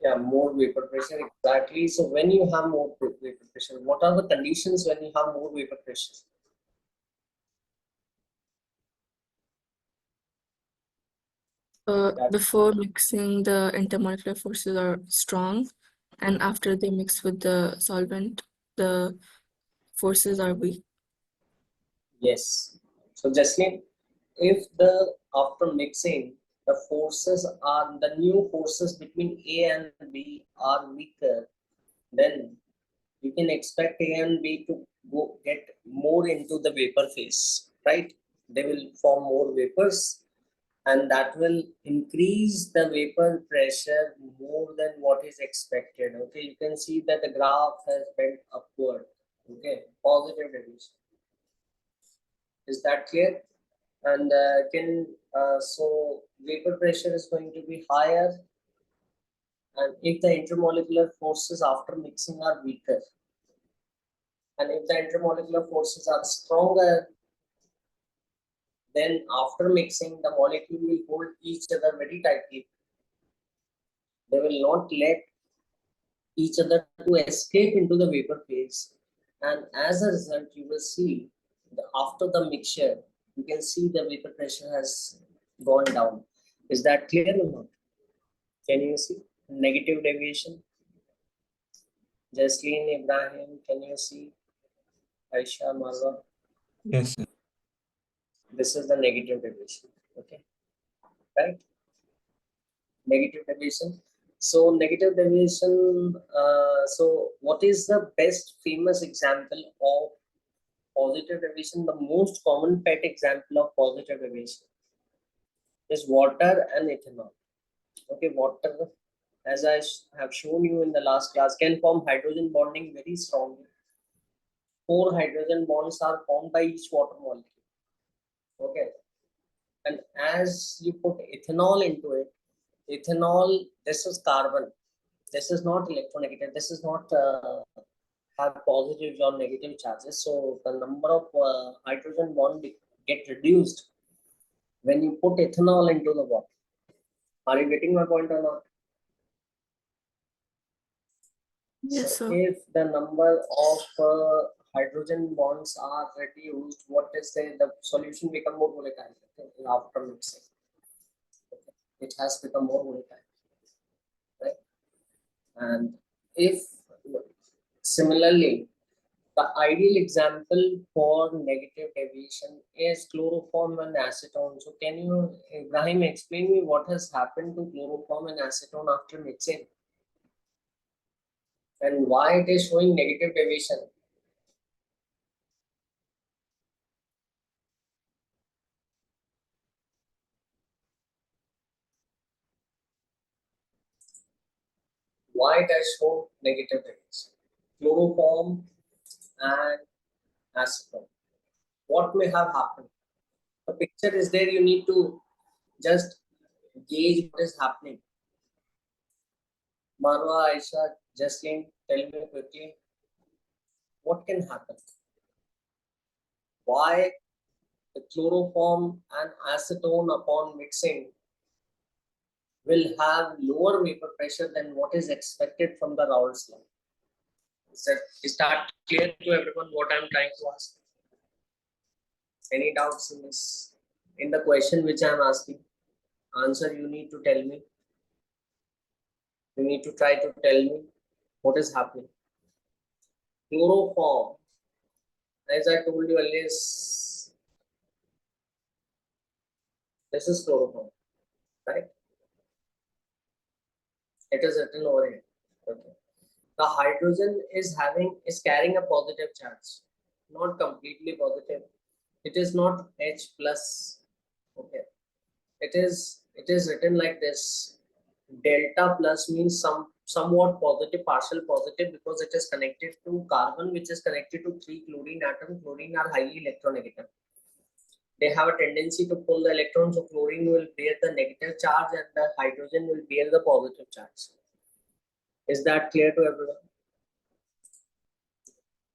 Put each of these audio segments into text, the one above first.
Yeah, more vapor pressure, exactly. So when you have more vapor pressure, what are the conditions when you have more vapor pressure? Before mixing, the intermolecular forces are strong, and after they mix with the solvent, the forces are weak. Yes. So Jaslin, if the after mixing the new forces between A and B are weaker, then you can expect A and B to get more into the vapor phase, right? They will form more vapors, and that will increase the vapor pressure more than what is expected. Okay, you can see that the graph has bent upward. Okay, positive deviation. Is that clear? And so vapor pressure is going to be higher, and if the intermolecular forces after mixing are weaker, and if the intermolecular forces are stronger, then after mixing the molecule will hold each other very tightly. They will not let each other to escape into the vapor phase, and as a result you will see after the mixture you can see the vapor pressure has gone down. Is that clear or not? Can you see negative deviation? Jasleen, Ibrahim, can you see? Aisha, Marwa? Yes, sir. This is the negative deviation. Okay, right? Negative deviation. So negative deviation. So what is the best famous example of positive deviation? The most common pet example of positive deviation is water and ethanol. Okay, water, as I have shown you in the last class, can form hydrogen bonding very strongly. 4 hydrogen bonds are formed by each water molecule. Okay, and as you put ethanol into it, ethanol, this is carbon. This is not electronegative. This is not have positive or negative charges. So the number of hydrogen bond get reduced when you put ethanol into the water. Are you getting my point or not? Yes, So sir. if the number of hydrogen bonds are reduced, what is the solution become more volatile after mixing? It has become more volatile, right? And if similarly, the ideal example for negative deviation is chloroform and acetone. So can you, Ibrahim, explain me what has happened to chloroform and acetone after mixing and why it is showing negative deviation? Why it has shown negative deviation? Chloroform and acetone. What may have happened? The picture is there, you need to just gauge what is happening. Marwa, Aisha, Jaslin, tell me quickly, what can happen? Why the chloroform and acetone upon mixing will have lower vapor pressure than what is expected from the Raoult's law? Is that clear to everyone what I'm trying to ask? Any doubts in this? In the question which I'm asking, answer you need to tell me. You need to try to tell me what is happening. Chloroform, as I told you earlier, this is chloroform, right? It is written over here. Okay. The hydrogen is carrying a positive charge, not completely positive. It is not H plus. Okay. It is written like this. Delta plus means somewhat positive, partial positive, because it is connected to carbon, which is connected to 3 chlorine atoms. Chlorine are highly electronegative. They have a tendency to pull the electrons, so chlorine will bear the negative charge and the hydrogen will bear the positive charge. Is that clear to everyone?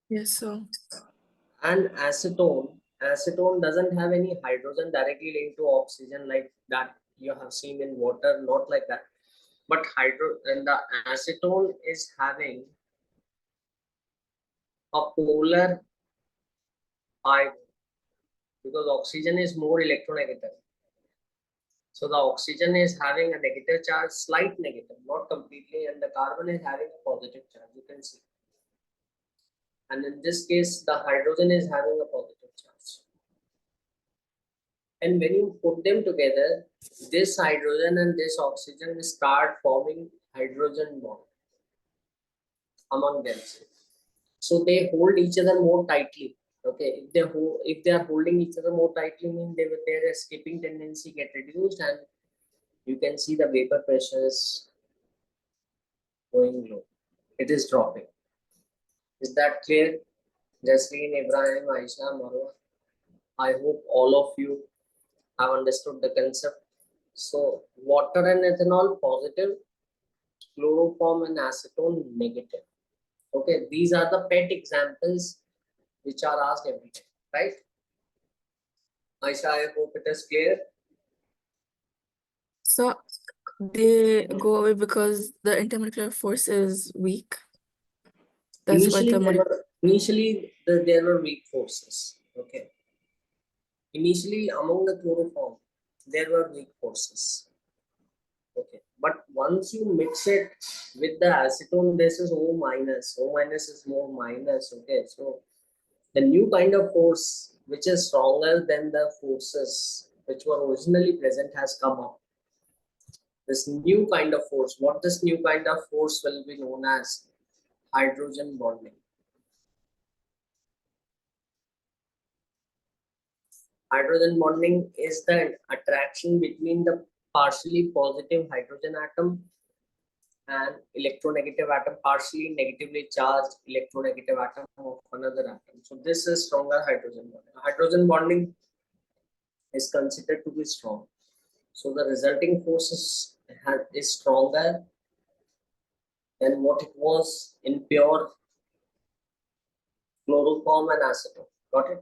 Yes, sir. And acetone doesn't have any hydrogen directly linked to oxygen like that you have seen in water, not like that. but the acetone is having a polar ion because oxygen is more electronegative. So the oxygen is having a negative charge, slight negative, not completely, and the carbon is having a positive charge, you can see. And in this case, the hydrogen is having a positive charge. And when you put them together, this hydrogen and this oxygen start forming hydrogen bond among themselves. So they hold each other more tightly. Okay, if they are holding each other more tightly, means their escaping tendency get reduced, and you can see the vapor pressure is going low. It is dropping. Is that clear? Jasleen, Ibrahim, Aisha, Marwa. I hope all of you have understood the concept. So water and ethanol positive, chloroform and acetone negative. Okay, these are the pet examples which are asked every time, right? Aisha, I hope it is clear. So they go away because the intermolecular force is weak. That's why the There were weak forces. Okay. Initially, among the chloroform, there were weak forces. Okay. But once you mix it with the acetone, this is O minus. O minus is more minus. Okay. So the new kind of force, which is stronger than the forces which were originally present, has come up. This new kind of force, what this new kind of force will be known as hydrogen bonding. Hydrogen bonding is the attraction between the partially positive hydrogen atom and electronegative atom, partially negatively charged electronegative atom of another atom. So this is stronger hydrogen bonding. Hydrogen bonding is considered to be strong. So the resulting forces is stronger than what it was in pure chloroform and acetone. Got it?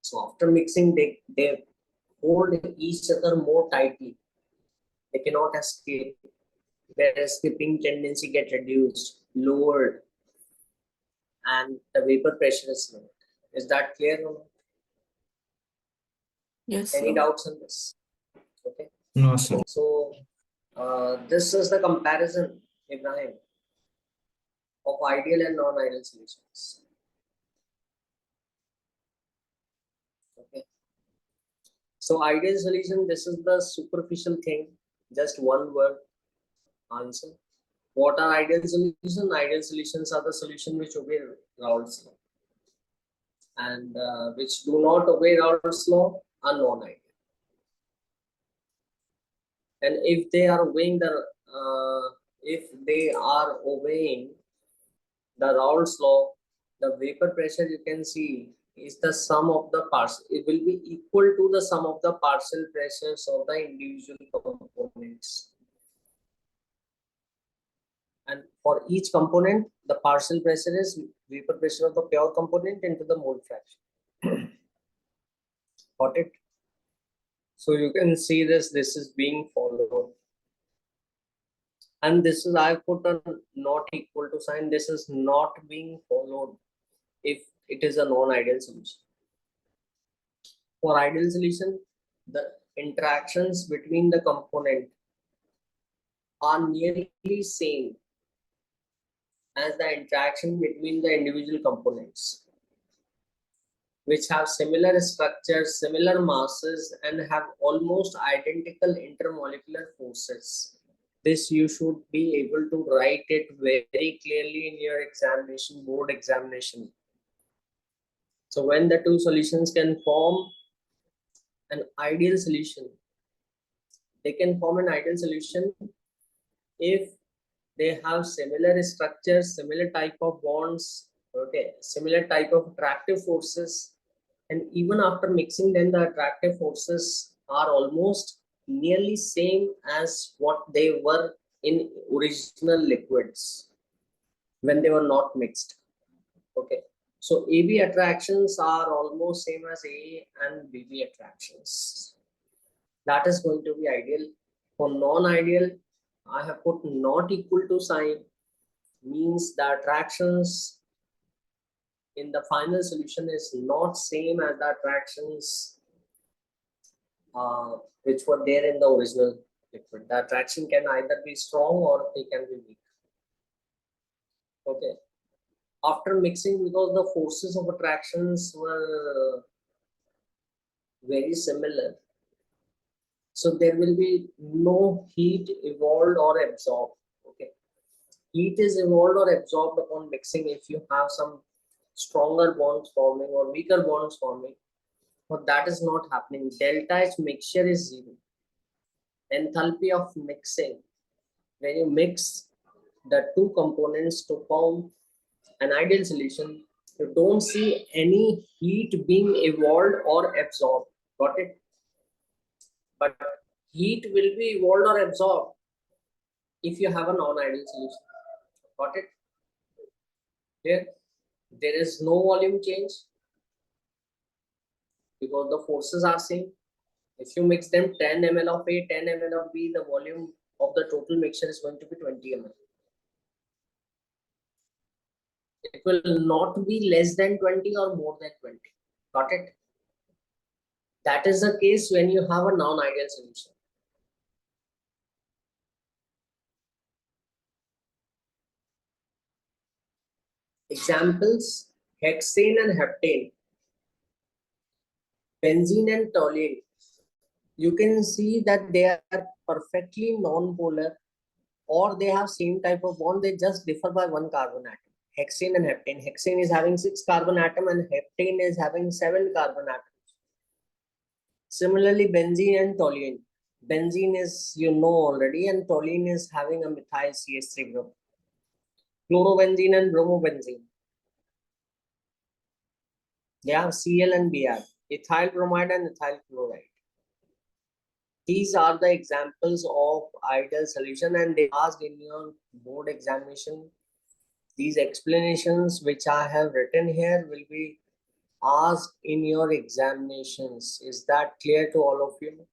So after mixing, they hold each other more tightly. They cannot escape. Their escaping tendency get reduced, lowered, and the vapor pressure is lowered. Is that clear? yes. Any doubts on this? Okay. No, sir. So this is the comparison, Ibrahim, of ideal and non-ideal solutions. Okay. So ideal solution, this is the superficial thing, just one word answer. What are ideal solutions? Ideal solutions are the solution which obey Raoult's law, and which do not obey Raoult's law are non-ideal. And if they are obeying the Raoult's law, the vapor pressure you can see is the sum of the partial. It will be equal to the sum of the partial pressures of the individual components. And for each component, the partial pressure is vapor pressure of the pure component into the mole fraction. Got it? So you can see this is being followed. And this is, I put a not equal to sign. This is not being followed if it is a non-ideal solution. For ideal solution, the interactions between the component are nearly same as the interaction between the individual components, which have similar structures, similar masses, and have almost identical intermolecular forces. This you should be able to write it very clearly in your examination, board examination. So when the two solutions can form an ideal solution, they can form an ideal solution if they have similar structures, similar type of bonds, okay, similar type of attractive forces, and even after mixing them, the attractive forces are almost nearly same as what they were in original liquids when they were not mixed. Okay, so AB attractions are almost same as A and BB attractions. That is going to be ideal. For non-ideal, I have put not equal to sign, means the attractions in the final solution is not same as the attractions which were there in the original liquid. The attraction can either be strong or they can be weak. Okay. After mixing, because the forces of attractions were very similar, so there will be no heat evolved or absorbed. Okay. Heat is evolved or absorbed upon mixing if you have some stronger bonds forming or weaker bonds forming, but that is not happening. Delta H mixture is zero. Enthalpy of mixing, when you mix the two components to form an ideal solution, you don't see any heat being evolved or absorbed. Got it? But heat will be evolved or absorbed if you have a non-ideal solution. Got it? Here, there is no volume change because the forces are same. If you mix them 10 ml of A, 10 ml of B, the volume of the total mixture is going to be 20 ml. It will not be less than 20 or more than 20. Got it? That is the case when you have a non-ideal solution. Examples: hexane and heptane, benzene and toluene. You can see that they are perfectly non-polar, or they have same type of bond, they just differ by one carbon atom. Hexane and heptane. Hexane is having 6 carbon atom and heptane is having 7 carbon atoms. Similarly, benzene and toluene. Benzene is, you know already, and toluene is having a methyl CH3 group. Chlorobenzene and bromobenzene, they have Cl and Br. Ethyl bromide and ethyl chloride. These are the examples of ideal solution, and they asked in your board examination. These explanations which I have written here will be asked in your examinations. Is that clear to all of you?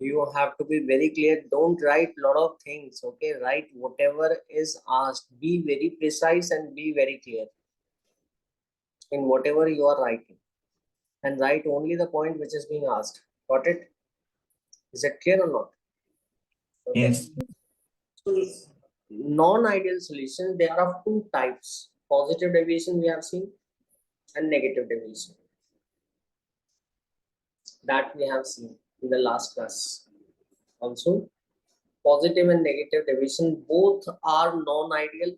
You have to be very clear. Don't write a lot of things. Okay, write whatever is asked. Be very precise and be very clear in whatever you are writing, and write only the point which is being asked. Got it? Is it clear or not? Okay. Yes. So non-ideal solution, there are two types: positive deviation we have seen and negative deviation, that we have seen in the last class. Also, positive and negative deviation both are non-ideal,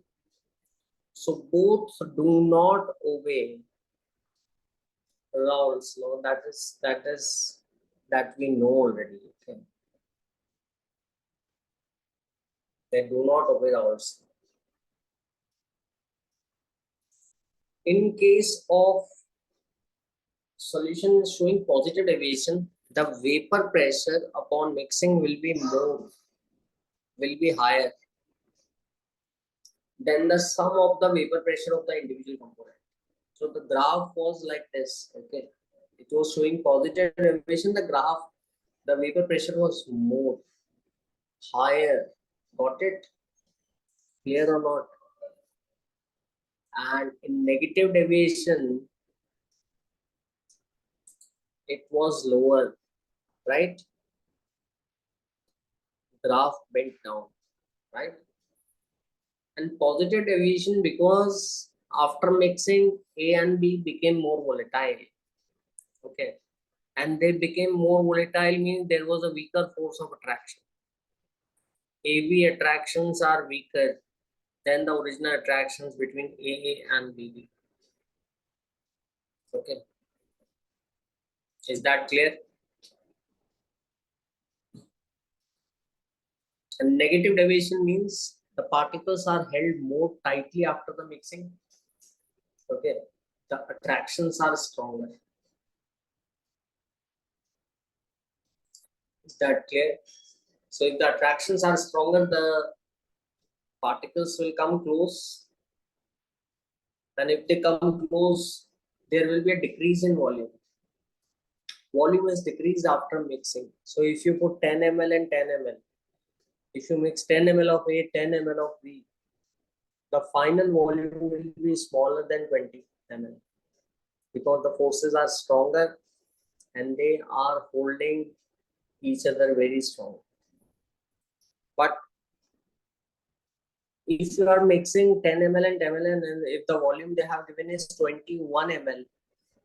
so both do not obey Raoult's law. That we know already. Okay, they do not obey Raoult's. In case of solution showing positive deviation, the vapor pressure upon mixing will be higher than the sum of the vapor pressure of the individual component. So the graph was like this. Okay, it was showing positive deviation. The vapor pressure was more higher. Got it? Clear or not? And in negative deviation, it was lower, right? Graph bent down, right? And positive deviation, because after mixing, A and B became more volatile. Okay, and they became more volatile means there was a weaker force of attraction. AB attractions are weaker than the original attractions between AA and BB. Okay, is that clear? And negative deviation means the particles are held more tightly after the mixing. Okay, the attractions are stronger. Is that clear? So if the attractions are stronger, the particles will come close, and if they come close, there will be a decrease in volume. volume is decreased after mixing. So if you put 10 ml and 10 ml, if you mix 10 ml of A, 10 ml of B, the final volume will be smaller than 20 ml because the forces are stronger and they are holding each other very strong. But if you are mixing 10 ml and 10 ml, and if the volume they have given is 21 ml,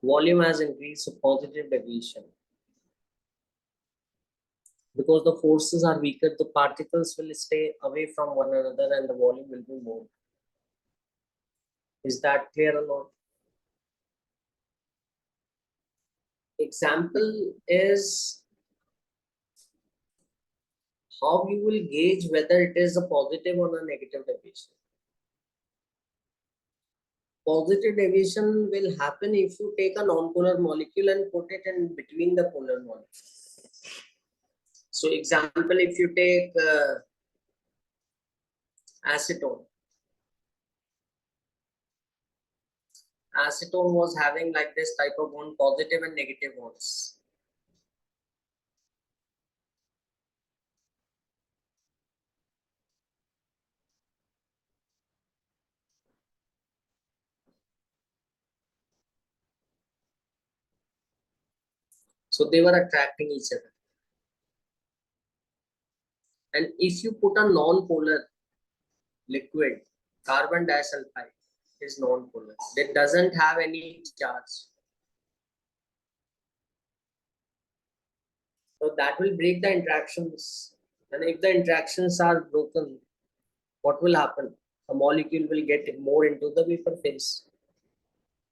volume has increased, so positive deviation. Because the forces are weaker, the particles will stay away from one another and the volume will be more. Is that clear or not? Example is how you will gauge whether it is a positive or a negative deviation. Positive deviation will happen if you take a non-polar molecule and put it in between the polar molecules. So example, if you take acetone. Acetone was having like this type of bond, positive and negative bonds. So they were attracting each other. And if you put a non-polar liquid, carbon disulfide is non-polar. It doesn't have any charge. So that will break the interactions. And if the interactions are broken, what will happen? A molecule will get more into the vapor phase.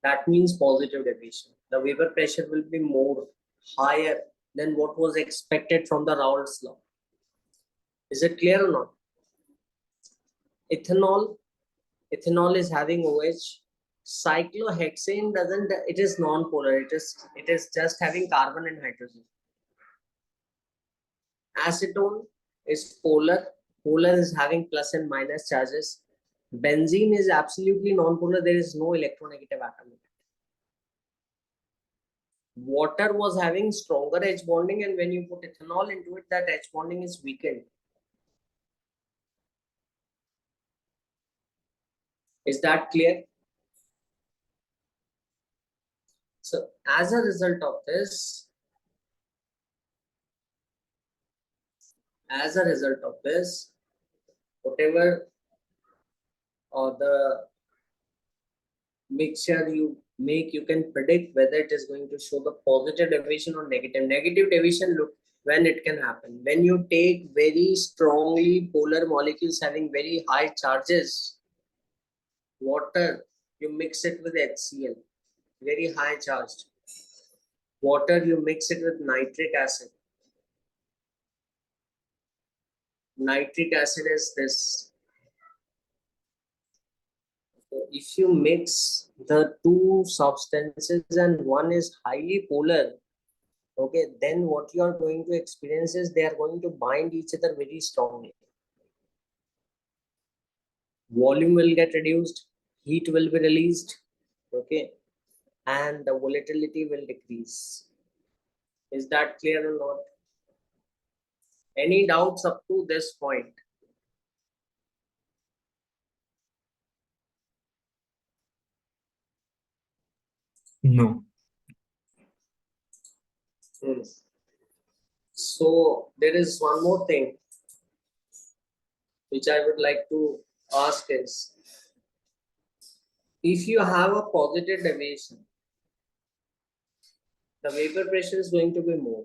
That means positive deviation. The vapor pressure will be more higher than what was expected from the Raoult's law. Is it clear or not? Ethanol is having OH. Cyclohexane doesn't, it is non-polar. It is just having carbon and hydrogen. Acetone is polar. Polar is having plus and minus charges. Benzene is absolutely non-polar. There is no electronegative atom. Water was having stronger H bonding, and when you put ethanol into it, that H bonding is weakened. Is that clear? So as a result of this, whatever or the mixture you make, you can predict whether it is going to show the positive deviation or negative. Negative deviation, look when it can happen. When you take very strongly polar molecules having very high charges, water, you mix it with HCl, very high charged. Water, you mix it with nitric acid. Nitric acid is this. So if you mix the two substances and one is highly polar, okay, then what you are going to experience is they are going to bind each other very strongly. Volume will get reduced, heat will be released, okay, and the volatility will decrease. Is that clear or not? Any doubts up to this point? No. So there is one more thing which I would like to ask is, if you have a positive deviation, the vapor pressure is going to be more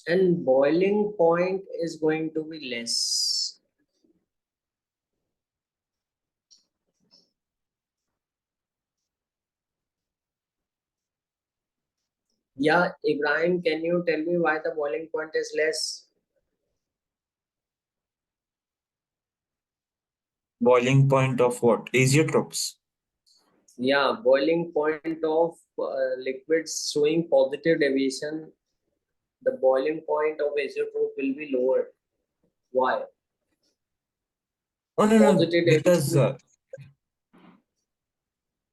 and boiling point is going to be less. Yeah, Ibrahim, can you tell me why the boiling point is less? Boiling point of what? Azeotropes. Yeah, boiling point of liquids showing positive deviation, the boiling point of azeotrope will be lower. Why? Oh, no, Positive because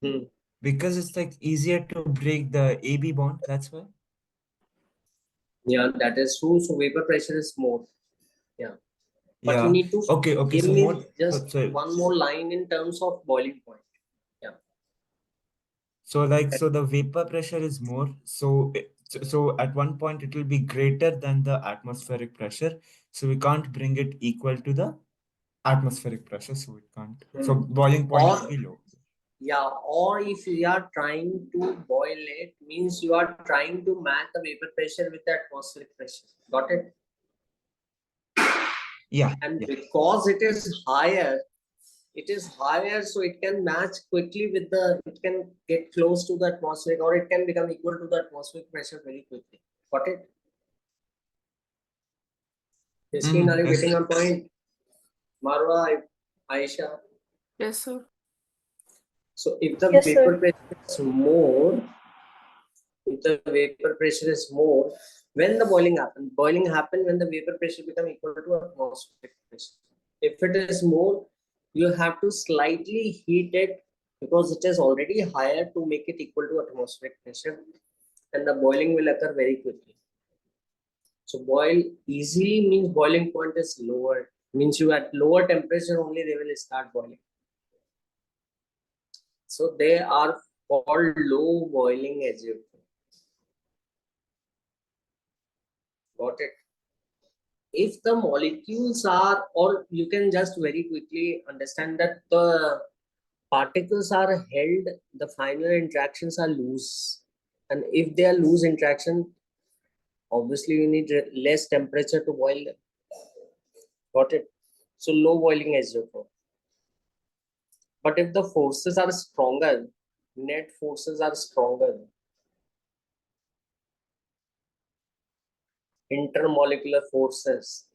deviation. Because it's like easier to break the AB bond, that's why. Yeah, that is true. So vapor pressure is more. Yeah. But you Yeah. need to Okay. give So me more. just Sorry. one more line in terms of boiling point. Yeah. So like, so the vapor pressure is more. So, so at one point it will be greater than the atmospheric pressure. So we can't bring it equal to the atmospheric pressure. So it can't. So Hmm. boiling point will Or be low. yeah, or if you are trying to boil it, means you are trying to match the vapor pressure with the atmospheric pressure. Got it? Yeah. And Yeah. because it is higher, so it can match quickly with the, it can get close to the atmospheric, or it can become equal to the atmospheric pressure very quickly. Got it? Christine, are you Yes. getting on point? Marwa, Aisha. Yes, sir. So if the Yes, vapor sir. pressure is more, if the vapor pressure is more, when the boiling happen when the vapor pressure become equal to atmospheric pressure. If it is more, you have to slightly heat it because it is already higher to make it equal to atmospheric pressure, and the boiling will occur very quickly. So boil easily means boiling point is lower, means you at lower temperature only they will start boiling. So they are called low boiling agent. Got it? If the molecules are, or you can just very quickly understand that the particles are held, the final interactions are loose. And if they are loose interaction, obviously you need less temperature to boil them. Got it? So low boiling azeotrope. But if the forces are stronger, net forces are stronger, intermolecular forces,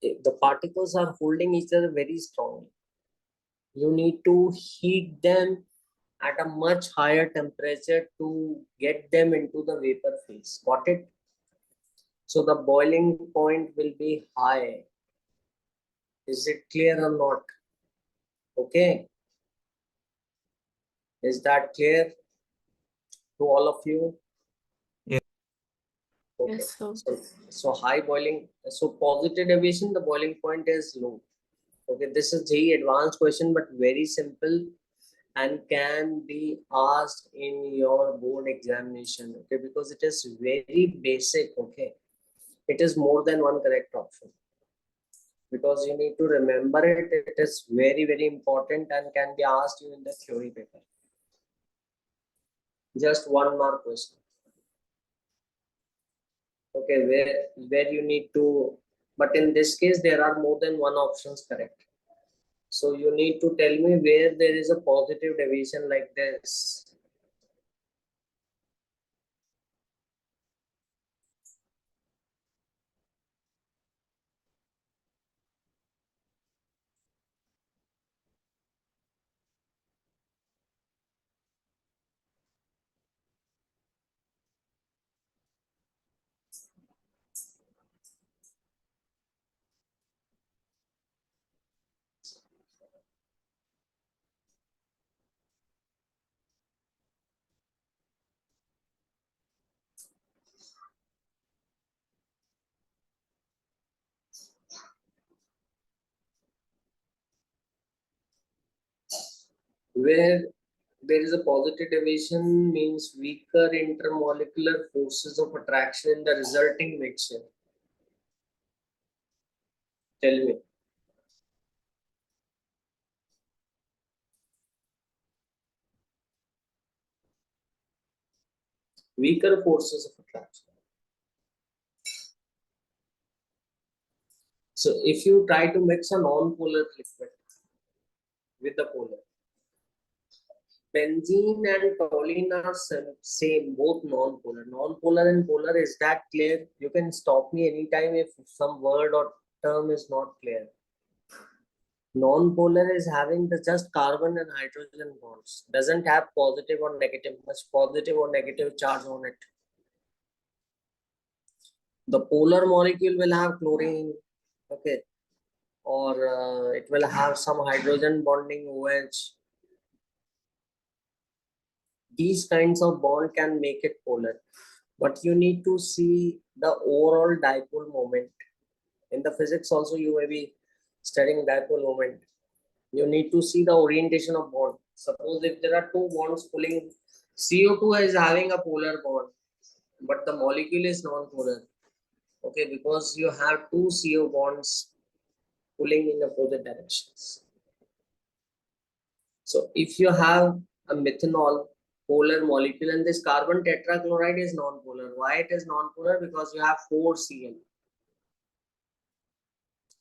if the particles are holding each other very strongly, you need to heat them at a much higher temperature to get them into the vapor phase. Got it? So the boiling point will be high. Is it clear or not? Okay. Is that clear to all of you? Yeah. Okay. Yes, sir. So high boiling, so positive deviation, the boiling point is low. Okay, this is the advanced question, but very simple and can be asked in your board examination. Okay, because it is very basic. Okay, it is more than one correct option, because you need to remember it. It is very, very important and can be asked you in the theory paper. Just 1 mark question. Okay, where you need to, but in this case there are more than one options correct. So you need to tell me where there is a positive deviation like this. Where there is a positive deviation means weaker intermolecular forces of attraction in the resulting mixture. Tell me. Weaker forces of attraction. So if you try to mix a non-polar liquid with the polar, benzene and toluene are same, both non-polar. Non-polar and polar, is that clear? You can stop me anytime if some word or term is not clear. Non-polar is having the just carbon and hydrogen bonds, doesn't have positive or negative, much positive or negative charge on it. The polar molecule will have chlorine, okay, or it will have some hydrogen bonding OH. These kinds of bond can make it polar, but you need to see the overall dipole moment. In the physics also you may be studying dipole moment. You need to see the orientation of bond. Suppose if there are two bonds pulling, CO2 is having a polar bond, but the molecule is non-polar. Okay, because you have two CO bonds pulling in opposite directions. So if you have a methanol polar molecule and this carbon tetrachloride is non-polar. Why it is non-polar? Because you have 4 Cl.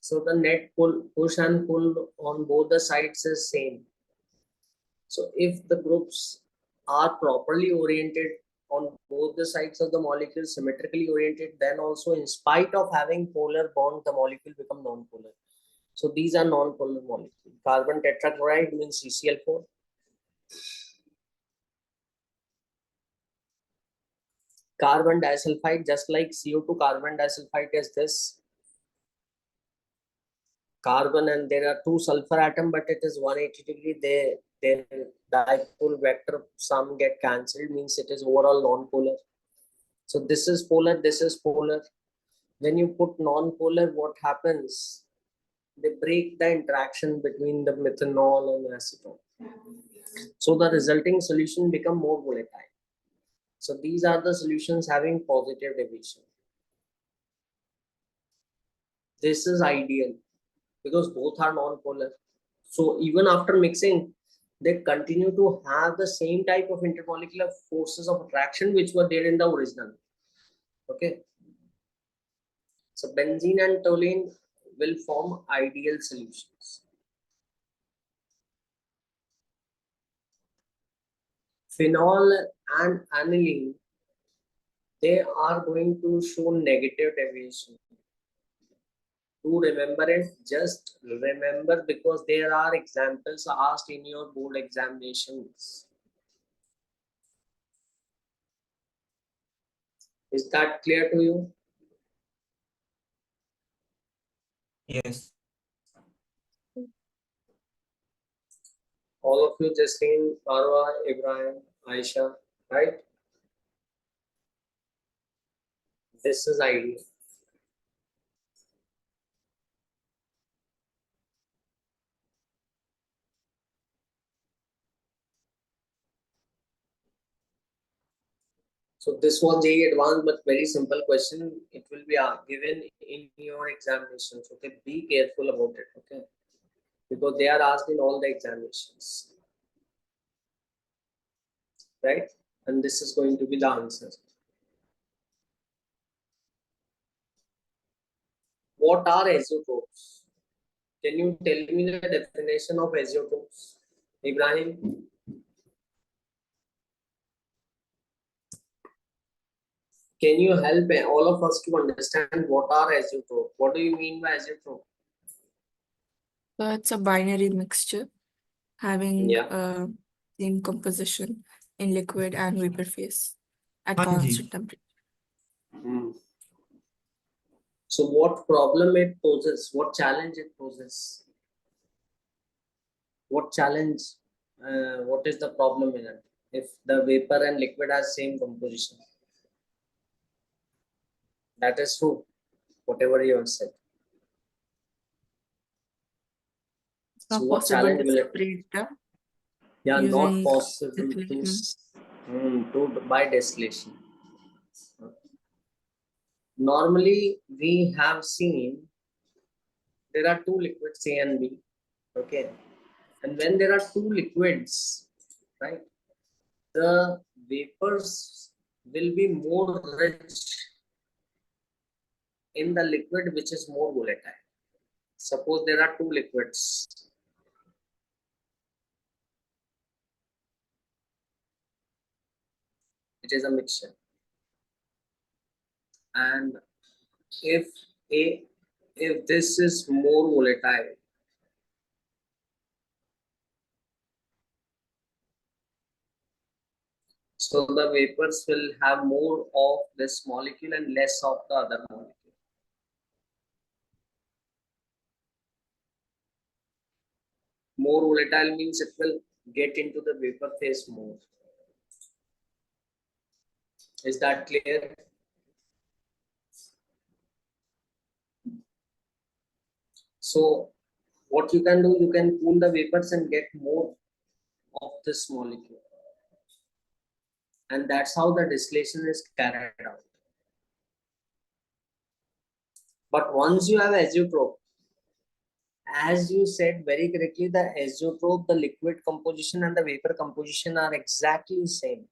So the net push and pull on both the sides is same. So if the groups are properly oriented on both the sides of the molecule, symmetrically oriented, then also in spite of having polar bond, the molecule become non-polar. So these are non-polar molecules. Carbon tetrachloride means CCl4. Carbon disulfide, just like CO2 carbon disulfide is this. Carbon, and there are two sulfur atom, but it is 180 degree. Their dipole vector some get cancelled, means it is overall non-polar. So this is polar, this is polar. When you put non-polar, what happens? They break the interaction between the methanol and acetone. So the resulting solution become more volatile. So these are the solutions having positive deviation. This is ideal because both are non-polar. So even after mixing, they continue to have the same type of intermolecular forces of attraction which were there in the original. Okay. So benzene and toluene will form ideal solutions. Phenol and aniline, they are going to show negative deviation. To remember it, just remember because there are examples asked in your board examinations. Is that clear to you? Yes. All of you, Jasleen, Parwa, Ibrahim, Aisha, right? This is ideal. So this was a advanced but very simple question. It will be given in your examinations. Okay, be careful about it. Okay, because they are asked in all the examinations, right? And this is going to be the answer. What are azeotropes? Can you tell me the definition of azeotropes, Ibrahim? Can you help all of us to understand what are azeotrope? What do you mean by azeotrope? So it's a binary mixture having Yeah. same composition in liquid and vapor phase at Hanji. constant temperature. So what problem it poses? What challenge it poses? What challenge? What is the problem in it? If the vapor and liquid has same composition, that is true. Whatever you have said. It's So not what possible challenge to will it? separate them Yeah, not using possible to distillation. by distillation. Normally, we have seen there are two liquids A and B. Okay, and when there are two liquids, right, the vapors will be more rich in the liquid which is more volatile. Suppose there are two liquids. It is a mixture. And if a if this is more volatile, So the vapors will have more of this molecule and less of the other molecule. More volatile means it will get into the vapor phase more. Is that clear? So what you can do, you can cool the vapors and get more of this molecule. And that's how the distillation is carried out. But once you have azeotrope, as you said very correctly, the azeotrope, the liquid composition and the vapor composition are exactly same.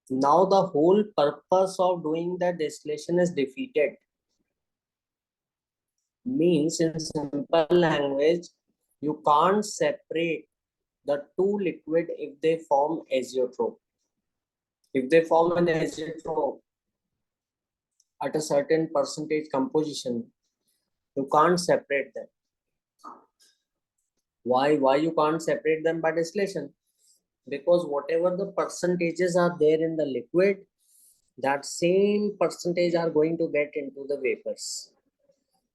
Now the whole purpose of doing the distillation is defeated. Means in simple language, you can't separate the two liquid if they form azeotrope. If they form an azeotrope at a certain percentage composition, you can't separate them. Why you can't separate them by distillation? Because whatever the percentages are there in the liquid, that same percentage are going to get into the vapors.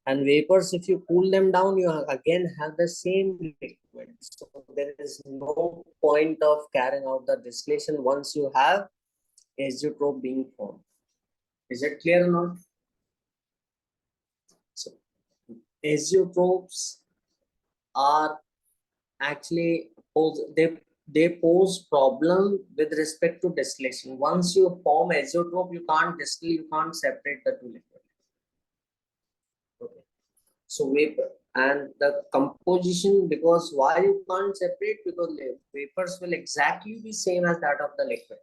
And vapors, if you cool them down, you again have the same liquid. So there is no point of carrying out the distillation once you have azeotrope being formed. Is it clear or not? So azeotropes are actually they pose problem with respect to distillation. Once you form azeotrope, you can't distill, you can't separate the two liquid. Okay. So vapor and the composition, because why you can't separate? Because the vapors will exactly be same as that of the liquid.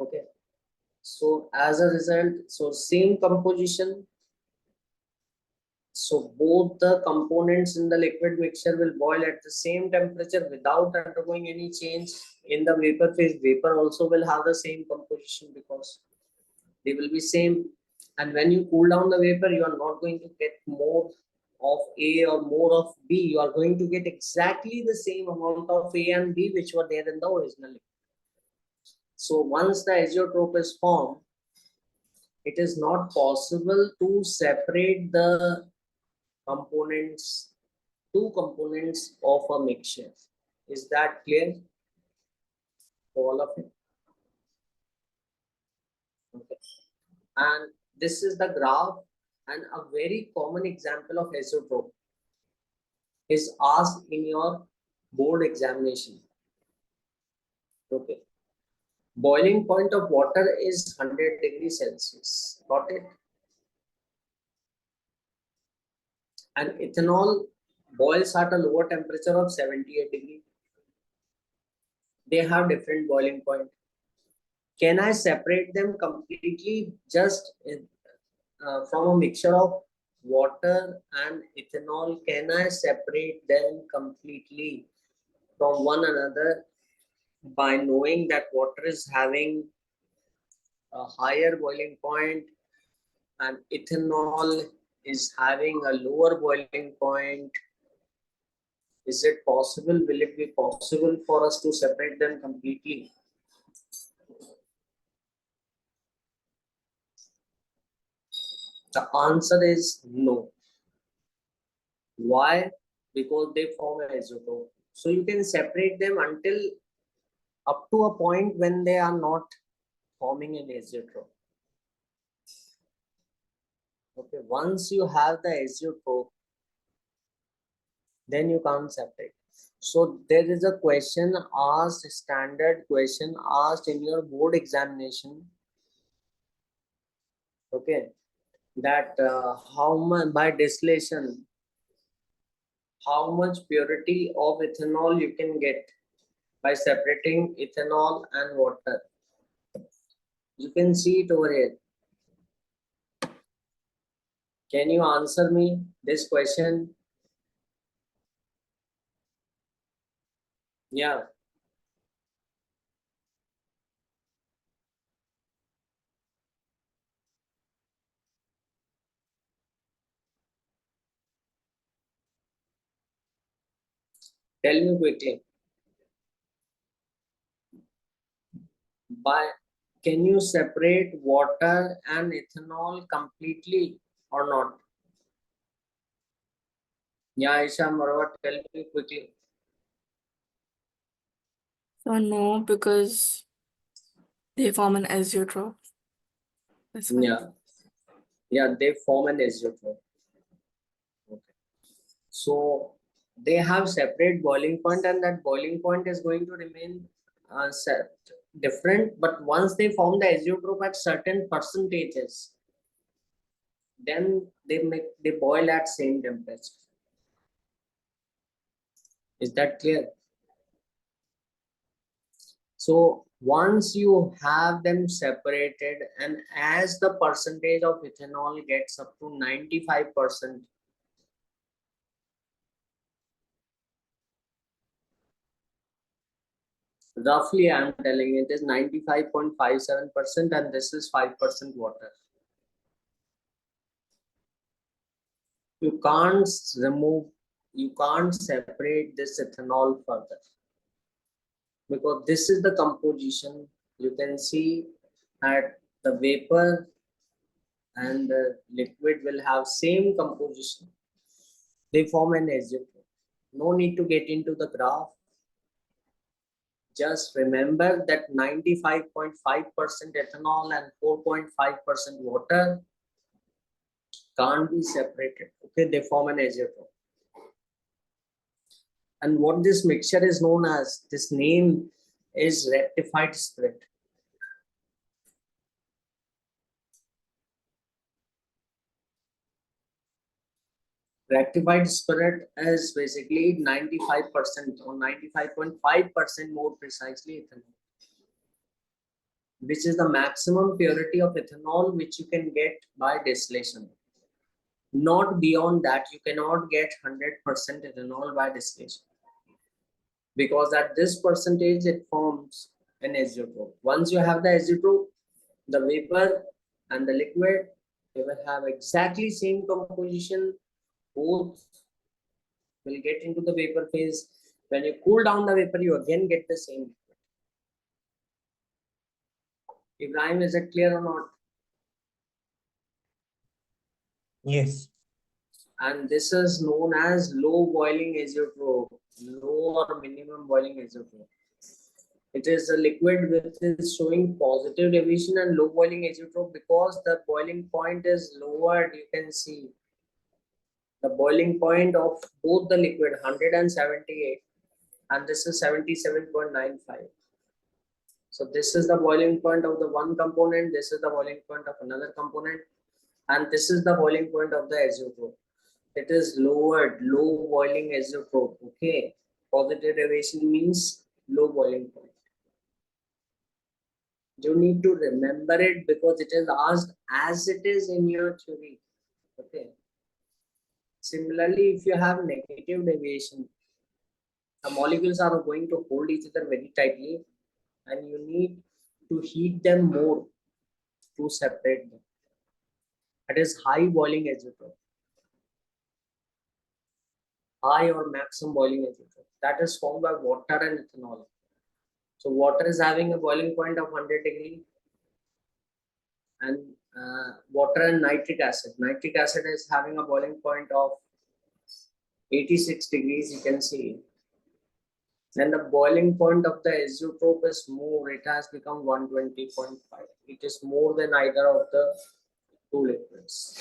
Okay. So as a result, so same composition. So both the components in the liquid mixture will boil at the same temperature without undergoing any change in the vapor phase. Vapor also will have the same composition because they will be same. And when you cool down the vapor, you are not going to get more of A or more of B. You are going to get exactly the same amount of A and B which were there in the original liquid. So once the azeotrope is formed, it is not possible to separate the components, two components of a mixture. Is that clear for all of it? Okay. And this is the graph, and a very common example of azeotrope is asked in your board examination. Okay. Boiling point of water is 100 degrees Celsius. Got it? And ethanol boils at a lower temperature of 78 degrees. They have different boiling point. Can I separate them completely just from a mixture of water and ethanol? Can I separate them completely from one another by knowing that water is having a higher boiling point and ethanol is having a lower boiling point? Is it possible? Will it be possible for us to separate them completely? The answer is no. Why? Because they form an isotope. So you can separate them until up to a point when they are not forming an azeotrope. Okay, once you have the azeotrope, then you can't separate. So there is a question asked, standard question asked in your board examination. Okay, that how much by distillation, how much purity of ethanol you can get by separating ethanol and water. You can see it over here. Can you answer me this question? Yeah. Tell me quickly. Can you separate water and ethanol completely or not? Yeah, Aisha, Marwa, tell me quickly. So no, because they form an azeotrope. That's why. Yeah, they form an azeotrope. Okay. So they have separate boiling point, and that boiling point is going to remain different. But once they form the azeotrope at certain percentages, then they boil at same temperature. Is that clear? So once you have them separated, and as the percentage of ethanol gets up to 95%, roughly I'm telling it is 95.57%, and this is 5% water. You can't separate this ethanol further, because this is the composition. You can see that the vapor and the liquid will have same composition. They form an azeotrope. No need to get into the graph. Just remember that 95.5% ethanol and 4.5% water can't be separated. Okay, they form an azeotrope. And what this mixture is known as, this name is rectified spirit. Rectified spirit is basically 95% or 95.5% more precisely ethanol, which is the maximum purity of ethanol which you can get by distillation. Not beyond that, you cannot get 100% ethanol by distillation, because at this percentage it forms an azeotrope. Once you have the azeotrope, the vapor and the liquid, they will have exactly same composition. Both will get into the vapor phase. When you cool down the vapor, you again get the same liquid. Ibrahim, is it clear or not? Yes. And this is known as low boiling azeotrope, low or minimum boiling azeotrope. It is a liquid which is showing positive deviation and low boiling azeotrope, because the boiling point is lowered. You can see the boiling point of both the liquid 178, and this is 77.95. So this is the boiling point of the one component, this is the boiling point of another component, and this is the boiling point of the azeotrope. It is lowered, low boiling azeotrope. Okay, positive deviation means low boiling point. You need to remember it because it is asked as it is in your theory. Okay. Similarly, if you have negative deviation, the molecules are going to hold each other very tightly, and you need to heat them more to separate them. That is high boiling azeotrope. High or maximum boiling azeotrope. That is formed by water and ethanol. So water is having a boiling point of 100 degree, and water and nitric acid. Nitric acid is having a boiling point of 86 degrees, you can see. And the boiling point of the azeotrope is more, it has become 120.5. It is more than either of the two liquids.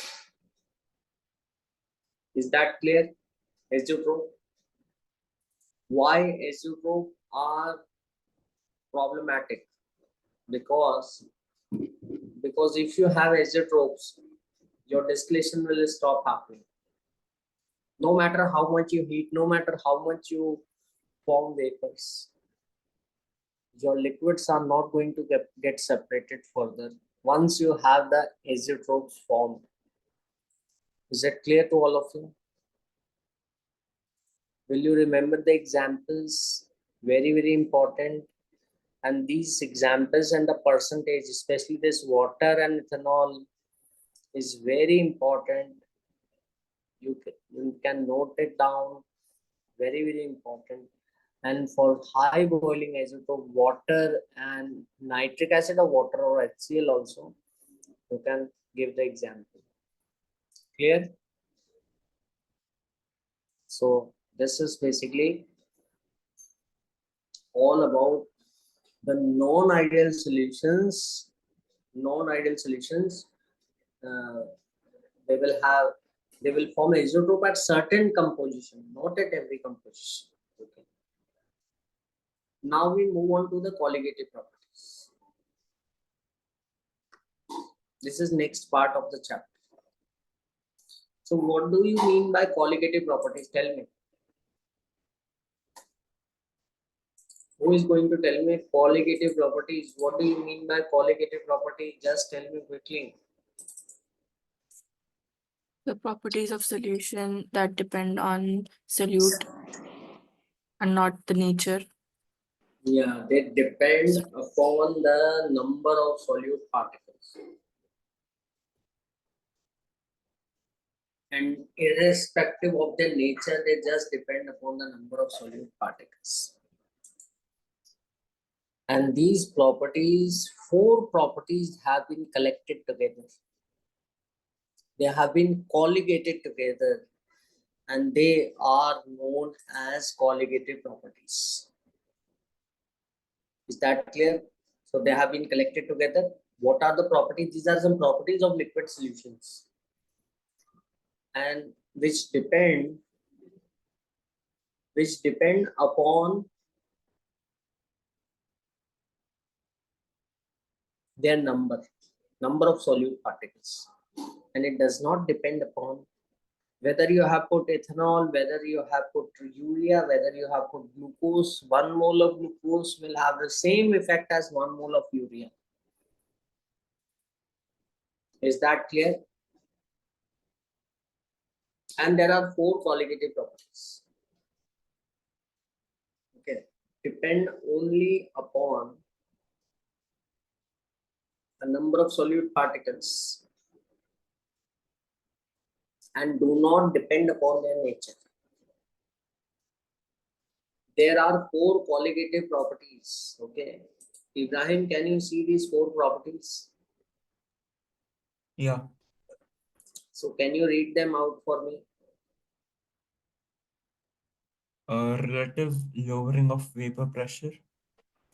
Is that clear? Azeotrope. Why azeotrope are problematic? Because if you have azeotropes, your distillation will stop happening. No matter how much you heat, no matter how much you form vapors, your liquids are not going to get separated further once you have the azeotropes formed. Is that clear to all of you? Will you remember the examples? Very, very important. And these examples and the percentage, especially this water and ethanol, is very important. You can note it down. Very, very important. And for high boiling isotope, water and nitric acid or water or HCl also, you can give the example. Clear? So this is basically all about the non-ideal solutions. Non-ideal solutions, uh, they will have, they will form isotope at certain composition, not at every composition. Okay. Now we move on to the colligative properties. This is next part of the chapter. So what do you mean by colligative properties? Tell me. Who is going to tell me colligative properties? What do you mean by colligative property? Just tell me quickly. The properties of solution that depend on solute and not the nature. Yeah, they depend upon the number of solute particles. And irrespective of their nature, they just depend upon the number of solute particles. And these properties, four properties have been collected together. They have been colligated together and they are known as colligative properties. Is that clear? So they have been collected together. What are the properties? These are some properties of liquid solutions and which depend upon their number of solute particles, and it does not depend upon whether you have put ethanol, whether you have put urea, whether you have put glucose. 1 mole of glucose will have the same effect as 1 mole of urea. Is that clear? And there are four colligative properties. Okay, depend only upon the number of solute particles and do not depend upon their nature. There are four colligative properties. Okay, Ibrahim, can you see these four properties? Yeah. So can you read them out for me? Relative lowering of vapor pressure,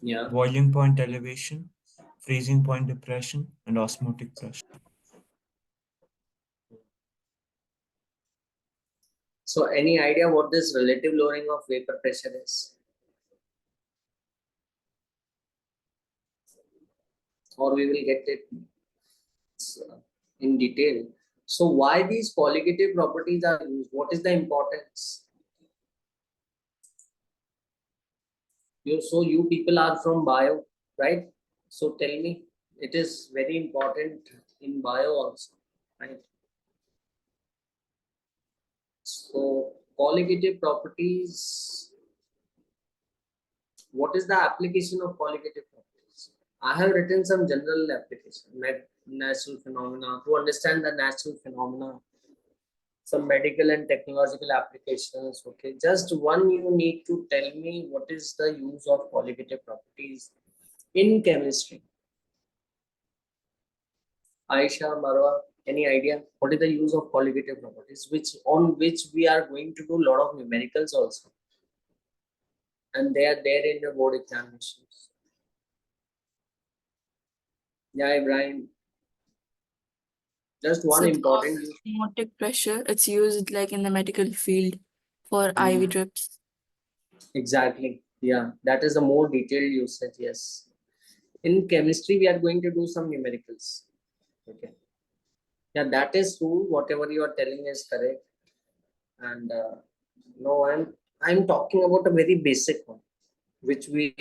Yeah. boiling point elevation, freezing point depression, and osmotic pressure. So any idea what this relative lowering of vapor pressure is? Or we will get it in detail. So why these colligative properties are used? What is the importance? You people are from bio, right? So tell me, it is very important in bio also, right? So colligative properties, what is the application of colligative properties? I have written some general application, natural phenomena, to understand the natural phenomena, some medical and technological applications. Okay, just one you need to tell me what is the use of colligative properties in chemistry. Aisha, Marwa, any idea what is the use of colligative properties, on which we are going to do a lot of numericals also, and they are there in the board examinations. Yeah, Ibrahim. Just one So important the osmotic pressure, it's used like in the medical field for IV drips. Exactly. Yeah, that is a more detailed usage. Yes. In chemistry, we are going to do some numericals. Okay. Yeah, that is true. Whatever you are telling is correct. And no, I'm talking about a very basic one, which we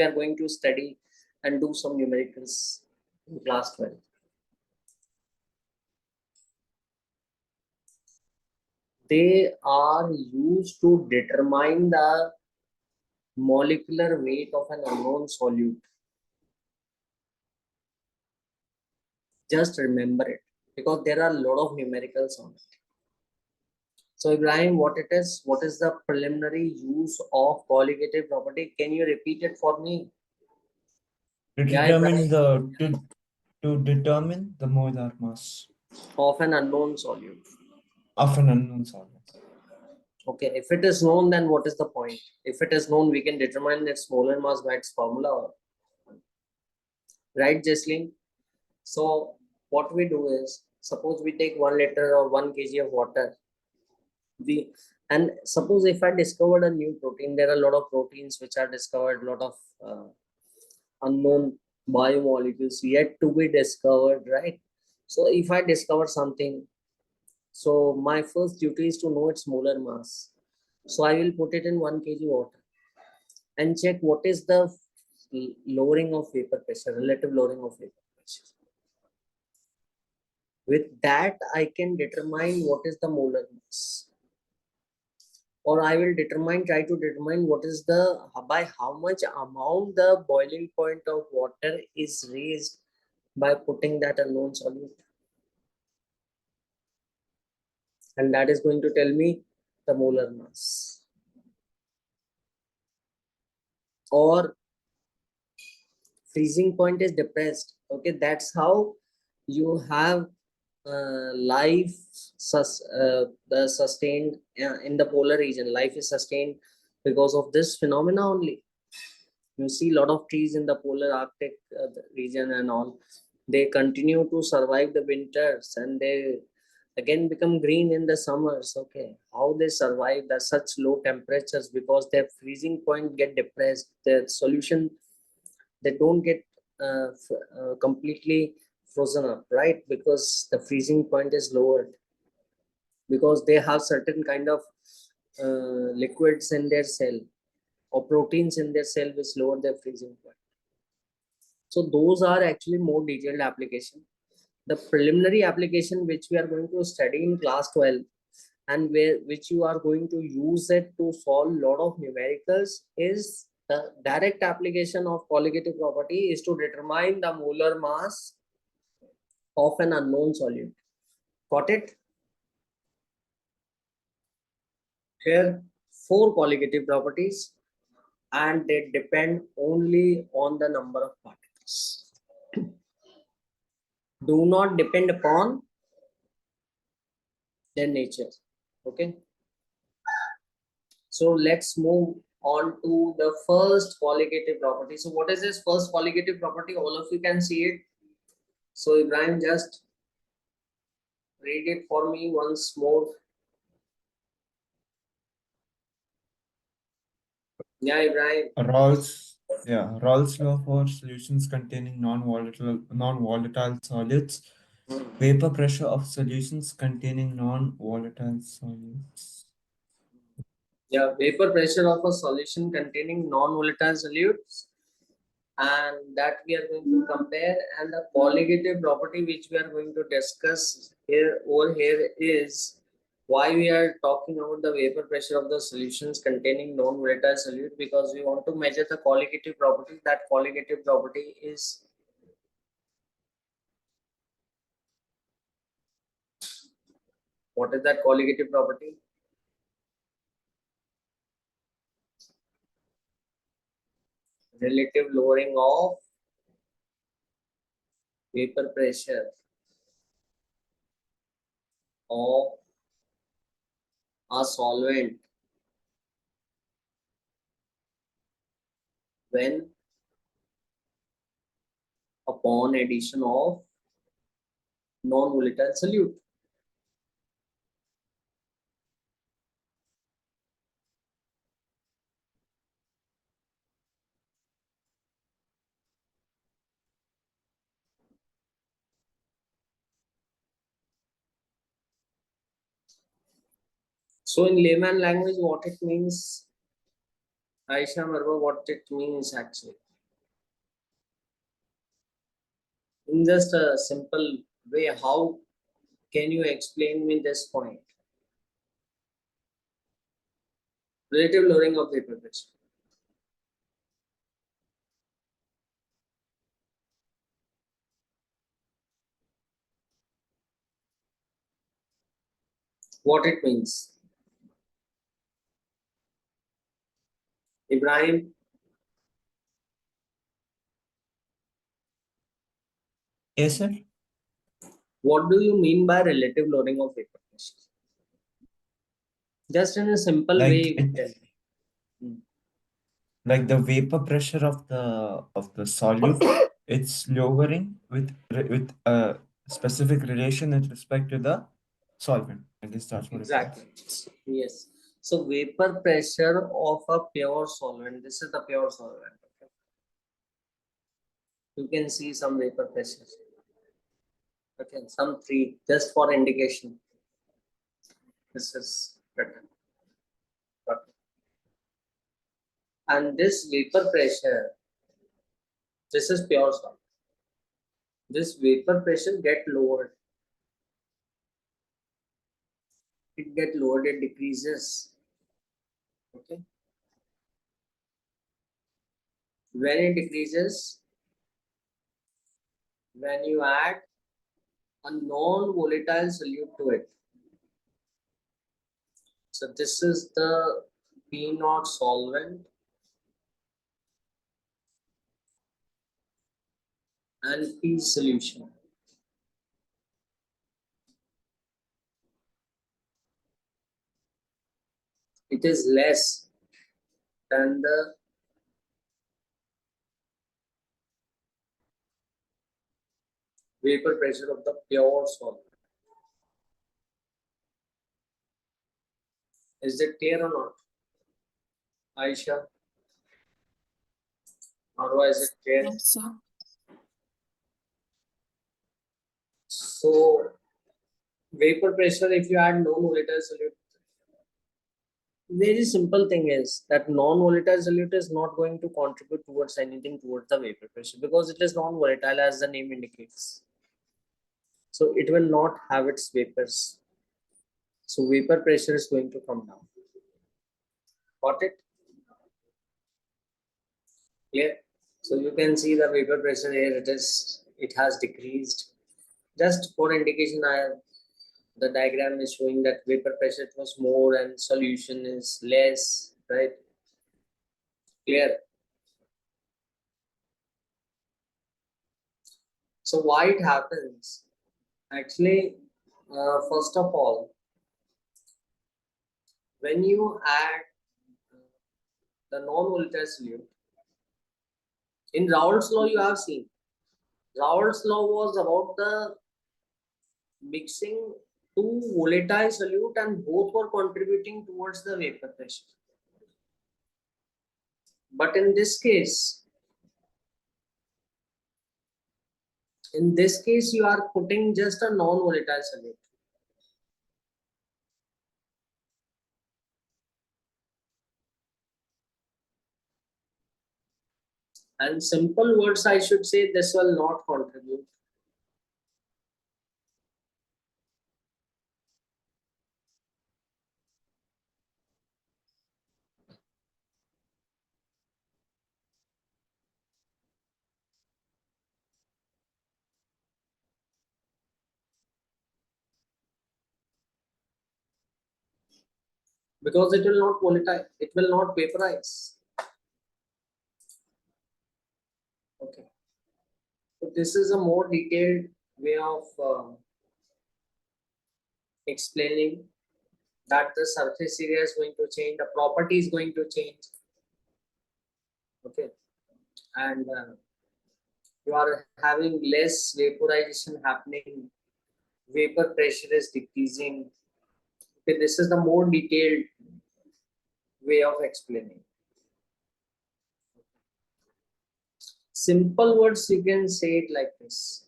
are going to study and do some numericals in class 12. They are used to determine the molecular weight of an unknown solute. Just remember it because there are a lot of numericals on it. So Ibrahim, what it is? What is the preliminary use of colligative property? Can you repeat it for me? To Yeah, determine Ibrahim. to determine the molar mass Of an unknown solute. of an unknown solvent. Okay, if it is known, then what is the point? If it is known, we can determine its molar mass by its formula, right, Jesslyn? So what we do is, suppose we take 1 liter or 1 kg of water. And suppose if I discovered a new protein, there are a lot of proteins which are discovered, a lot of unknown biomolecules yet to be discovered, right? So if I discover something, so my first duty is to know its molar mass. So I will put it in 1 kg water and check what is the lowering of vapor pressure, relative lowering of vapor pressure. With that, I can determine what is the molar mass. Or I will try to determine what is by how much amount the boiling point of water is raised by putting that unknown solute. And that is going to tell me the molar mass. Or freezing point is depressed. Okay, that's how you have life the sustained in the polar region. Life is sustained because of this phenomena only. You see a lot of trees in the polar arctic region and all, they continue to survive the winters and they again become green in the summers. Okay, how they survive at such low temperatures? Because their freezing point get depressed, their solution, they don't get completely frozen up, right? Because the freezing point is lowered, because they have certain kind of liquids in their cell or proteins in their cell which lower their freezing point. So those are actually more detailed application. The preliminary application which we are going to study in class 12 and which you are going to use it to solve a lot of numericals is the direct application of colligative property is to determine the molar mass of an unknown solute. Got it? Here, 4 colligative properties and they depend only on the number of particles. Do not depend upon their nature. Okay. So let's move on to the first colligative property. So what is this first colligative property? All of you can see it. So Ibrahim, just read it for me once more. Yeah, Ibrahim. Rawls law for solutions containing non-volatile solids. Vapor pressure of solutions containing non-volatile solids. Yeah, vapor pressure of a solution containing non-volatile solutes, and that we are going to compare. And the colligative property which we are going to discuss here over here is why we are talking about the vapor pressure of the solutions containing non-volatile solute, because we want to measure the colligative property. That colligative property is what is that colligative property? Relative lowering of vapor pressure of a solvent when upon addition of non-volatile solute. So in layman language, what it means, Aisha Marwa, what it means actually? In just a simple way, how can you explain me this point? Relative lowering of vapor pressure. What it means? Ibrahim, Yes, sir. what do you mean by relative loading of vapor pressure? Just in a simple Like way, you it, tell me. Hmm. like the vapor pressure of the solute, it's lowering with a specific relation with respect to the solvent. I guess that's what it means. Exactly. Yes. So vapor pressure of a pure solvent. This is the pure solvent. Okay. You can see some vapor pressure. Okay, some three just for indication. This is better. Okay. And this vapor pressure, this is pure solvent. This vapor pressure get lowered. It get lowered. It decreases. Okay. When it decreases, when you add a non-volatile solute to it. So this is the P naught solvent and P solution. It is less than the vapor pressure of the pure solvent. Is it clear or not? Aisha, otherwise it clear? Yes, sir. So vapor pressure, if you add non-volatile solute, very simple thing is that non-volatile solute is not going to contribute towards anything towards the vapor pressure because it is non-volatile as the name indicates. So it will not have its vapors. So vapor pressure is going to come down. Got it? Clear? So you can see the vapor pressure here. It has decreased. Just for indication, the diagram is showing that vapor pressure was more and solution is less. Right? Clear? So why it happens? Actually, first of all, when you add the non-volatile solute, in Raoult's law you have seen. Raoult's law was about the mixing two volatile solute and both were contributing towards the vapor pressure. But in this case, you are putting just a non-volatile solute. And simple words, I should say, this will not contribute. Because it will not volatile, it will not vaporize. Okay. So this is a more detailed way of explaining that the surface area is going to change, the property is going to change. Okay. And you are having less vaporization happening, vapor pressure is decreasing. Okay, this is the more detailed way of explaining. Simple words, you can say it like this.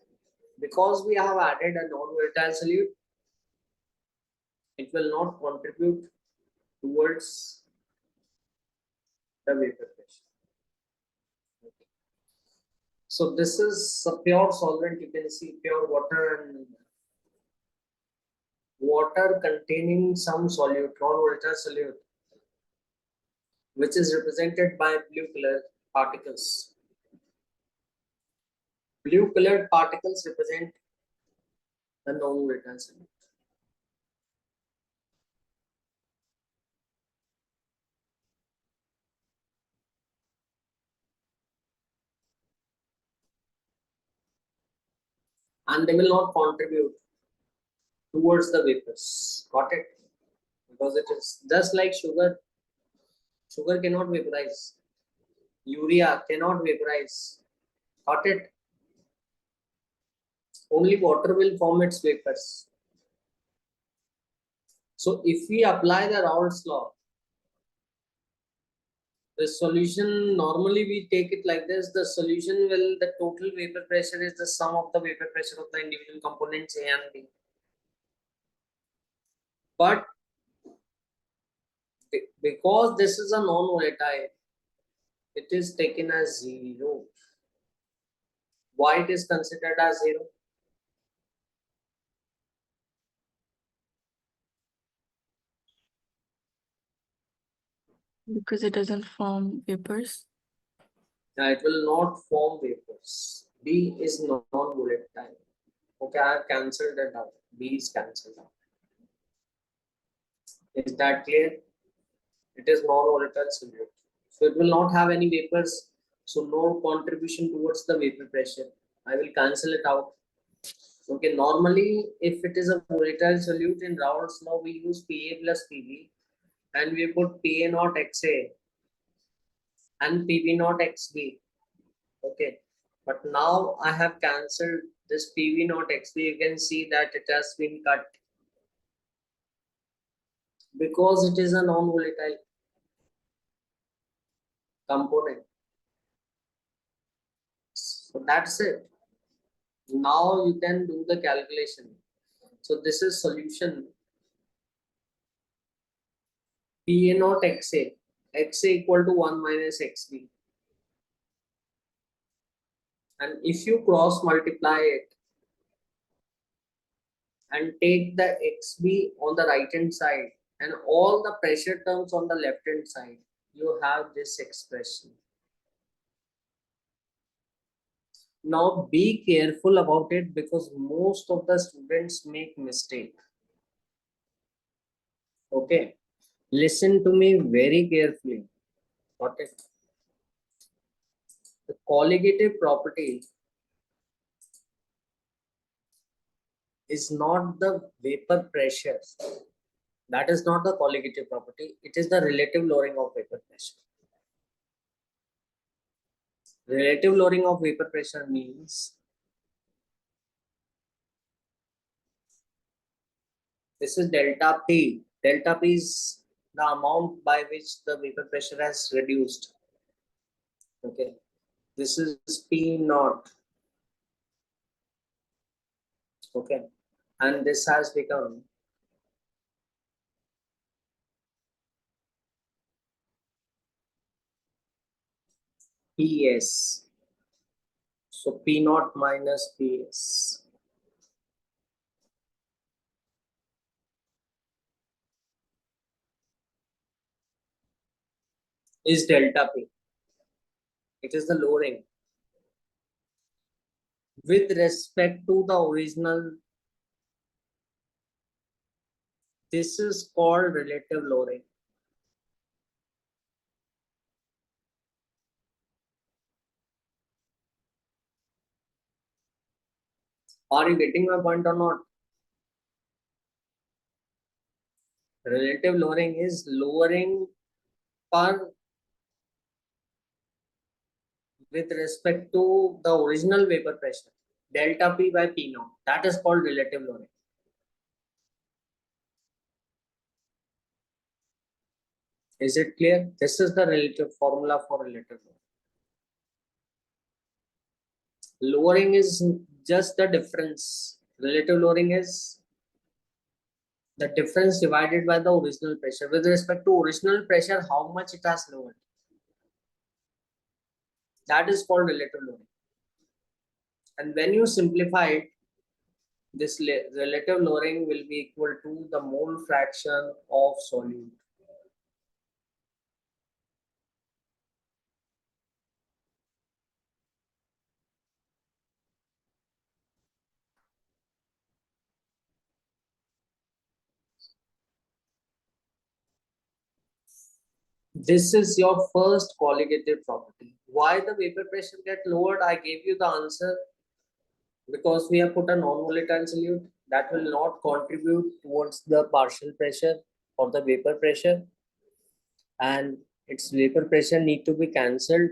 Because we have added a non-volatile solute, it will not contribute towards the vapor pressure. Okay. So this is a pure solvent. You can see pure water and water containing some solute, non-volatile solute, which is represented by blue color particles. Blue colored particles represent the non-volatile solute. and they will not contribute towards the vapors. Got it? Because it is just like sugar. Sugar cannot vaporize. Urea cannot vaporize. Got it? Only water will form its vapors. So if we apply the Raoult's law, the solution, normally we take it like this: the solution will, the total vapor pressure is the sum of the vapor pressure of the individual components A and B. But because this is a non-volatile, it is taken as 0. Why it is considered as 0? Because it doesn't form vapors. Now it will not form vapors. B is non-volatile. Okay, I have cancelled it out. B is cancelled out. Is that clear? It is non-volatile solute. So it will not have any vapors. So no contribution towards the vapor pressure. I will cancel it out. Okay, normally if it is a volatile solute in Raoult's law, we use Pa plus Pb and we put Pa naught Xa and Pb naught Xb. Okay, but now I have cancelled this Pv naught Xb. You can see that it has been cut because it is a non-volatile component. So that's it. Now you can do the calculation. So this is solution Pa naught Xa, Xa equal to 1 minus Xb. And if you cross multiply it and take the Xb on the right hand side and all the pressure terms on the left hand side, you have this expression. Now be careful about it because most of the students make mistake. Okay, listen to me very carefully. Got it? The colligative property is not the vapor pressure. That is not the colligative property. It is the relative lowering of vapor pressure. Relative lowering of vapor pressure means this is delta P. Delta P is the amount by which the vapor pressure has reduced. Okay, this is P naught. Okay, and this has become PS. So P naught minus PS is delta P. It is the lowering with respect to the original. This is called relative lowering. Are you getting my point or not? Relative lowering is lowering per with respect to the original vapor pressure, delta P by P naught. That is called relative lowering. Is it clear? This is the relative formula for relative lowering. Lowering is just the difference. Relative lowering is the difference divided by the original pressure. With respect to original pressure, how much it has lowered. That is called relative lowering. And when you simplify it, this relative lowering will be equal to the mole fraction of solute. This is your first colligative property. Why the vapor pressure get lowered? I gave you the answer. Because we have put a non-volatile solute that will not contribute towards the partial pressure or the vapor pressure, and its vapor pressure need to be cancelled.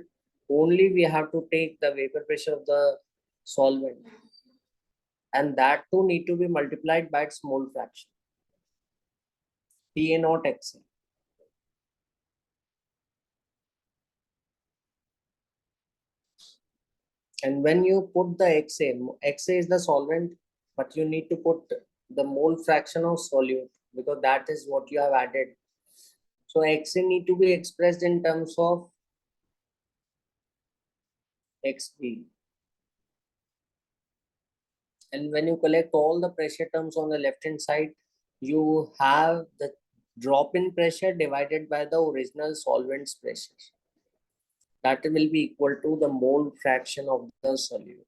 Only we have to take the vapor pressure of the solvent, and that too need to be multiplied by its mole fraction, Pa naught Xa. And when you put the Xa is the solvent, but you need to put the mole fraction of solute because that is what you have added. So Xa need to be expressed in terms of Xb. And when you collect all the pressure terms on the left hand side, you have the drop in pressure divided by the original solvent's pressure. That will be equal to the mole fraction of the solute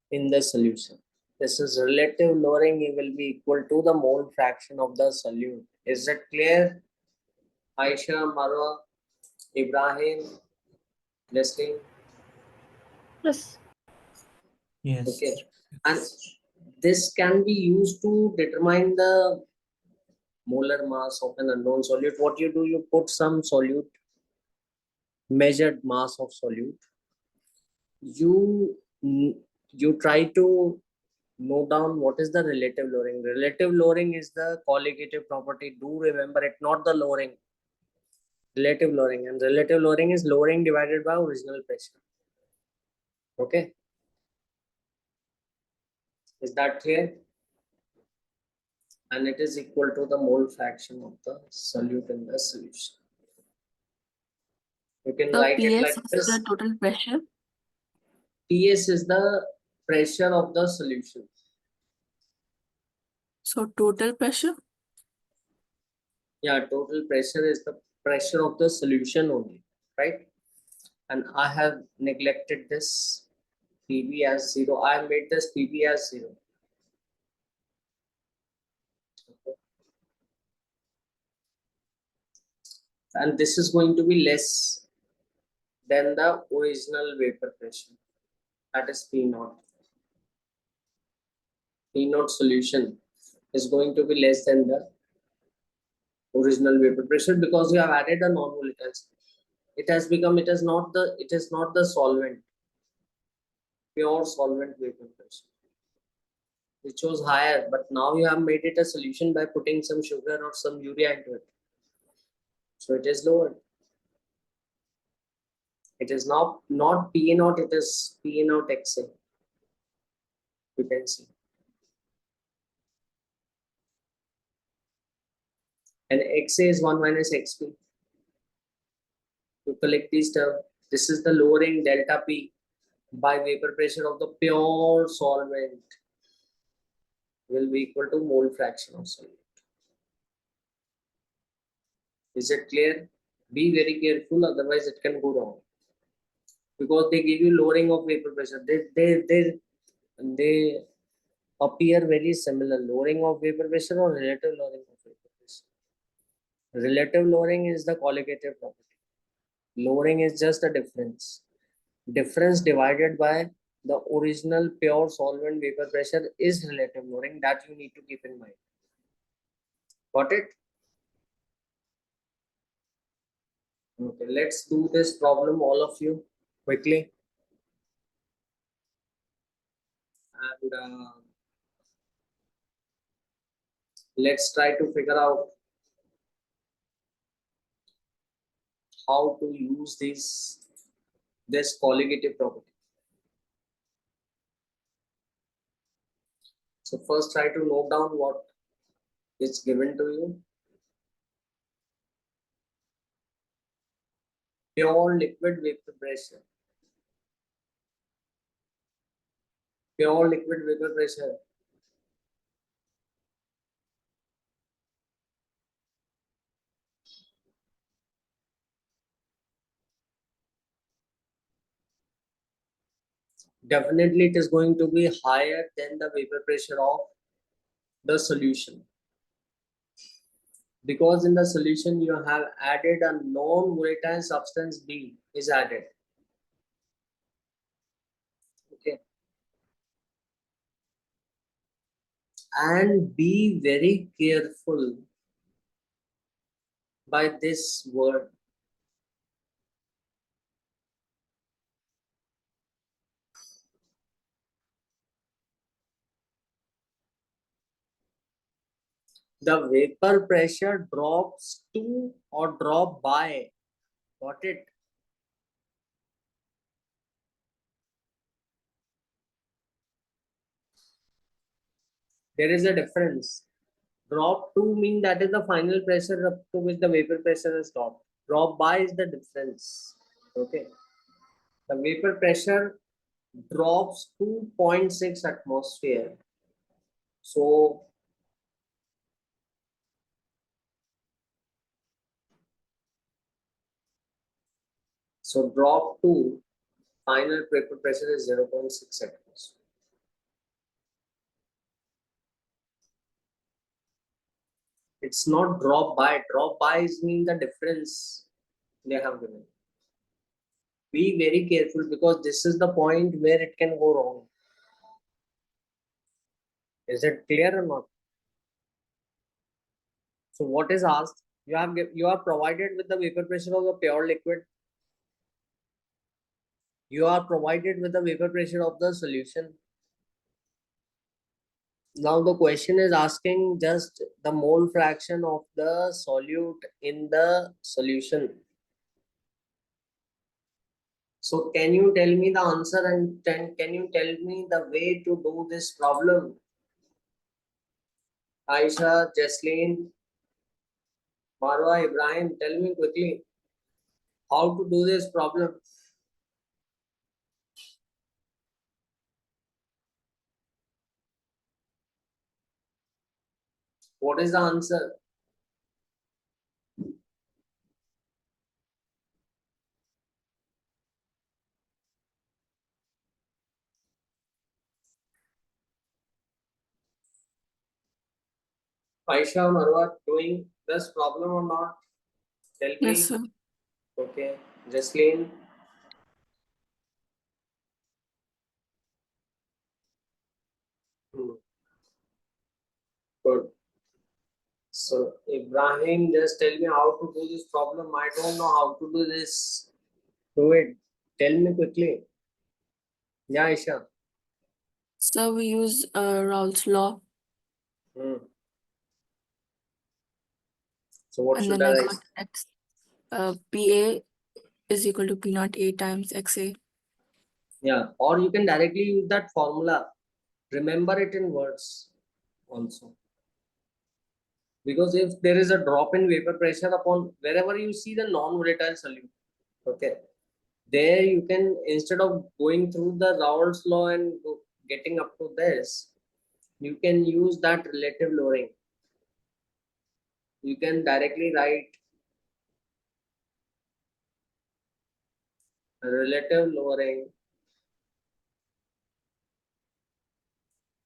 in the solution. This is relative lowering, it will be equal to the mole fraction of the solute. Is that clear? Aisha, Marwa, Ibrahim, Leslie? Yes. Yes. Okay. And this can be used to determine the molar mass of an unknown solute. What you do, you put some solute, measured mass of solute. You try to note down what is the relative lowering. Relative lowering is the colligative property. Do remember it, not the lowering. Relative lowering, and relative lowering is lowering divided by original pressure. Okay, is that clear? And it is equal to the mole fraction of the solute in the solution. You can So write it PS like is this. the total pressure. PS is the pressure of the solution. So total pressure. Yeah, total pressure is the pressure of the solution only, right? And I have neglected this PV as 0. I made this PV as 0. Okay. And this is going to be less than the original vapor pressure. That is P naught. P naught solution is going to be less than the original vapor pressure because we have added a non-volatile. It has become, it is not the solvent, pure solvent vapor pressure, which was higher, but now you have made it a solution by putting some sugar or some urea into it. So it is lower. It is now not Pa naught, it is Pa naught Xa. You can see. And Xa is 1 minus Xp. To collect these terms, this is the lowering delta P by vapor pressure of the pure solvent will be equal to mole fraction of solvent. Is it clear? Be very careful, otherwise it can go wrong. Because they give you lowering of vapor pressure. They appear very similar. Lowering of vapor pressure or relative lowering of vapor pressure. Relative lowering is the colligative property. Lowering is just a difference. Difference divided by the original pure solvent vapor pressure is relative lowering. That you need to keep in mind. Got it? Okay, let's do this problem, all of you, quickly. And let's try to figure out how to use this colligative property. So first try to note down what is given to you. Pure liquid vapor pressure. Pure liquid vapor pressure. Definitely it is going to be higher than the vapor pressure of the solution. Because in the solution you have added a non-volatile substance B is added. Okay. And be very careful by this word. The vapor pressure drops to or drop by. Got it? There is a difference. Drop to mean that is the final pressure up to which the vapor pressure is dropped. Drop by is the difference. Okay. The vapor pressure drops to 0.6 atmosphere. So drop to final vapor pressure is 0.6 atmosphere. It's not drop by. Drop by is mean the difference they have given. Be very careful because this is the point where it can go wrong. Is it clear or not? So what is asked? You are provided with the vapor pressure of the pure liquid. You are provided with the vapor pressure of the solution. Now the question is asking just the mole fraction of the solute in the solution. So can you tell me the answer and can you tell me the way to do this problem? Aisha, Jesleen, Marwa, Ibrahim, tell me quickly how to do this problem. What is the answer? Aisha, Marwa, doing this problem or not? Tell me. Yes, sir. Okay. Jesleen. Good. So Ibrahim, just tell me how to do this problem. I don't know how to do this. Do it. Tell me quickly. Yeah, Aisha. So we use Raoult's law, Hmm. So what and should then I I? got X. PA is equal to P naught A times XA. Yeah. Or you can directly use that formula. Remember it in words also. Because if there is a drop in vapor pressure upon wherever you see the non-volatile solute, okay, there you can, instead of going through the Raoult's law and getting up to this, you can use that relative lowering. You can directly write relative lowering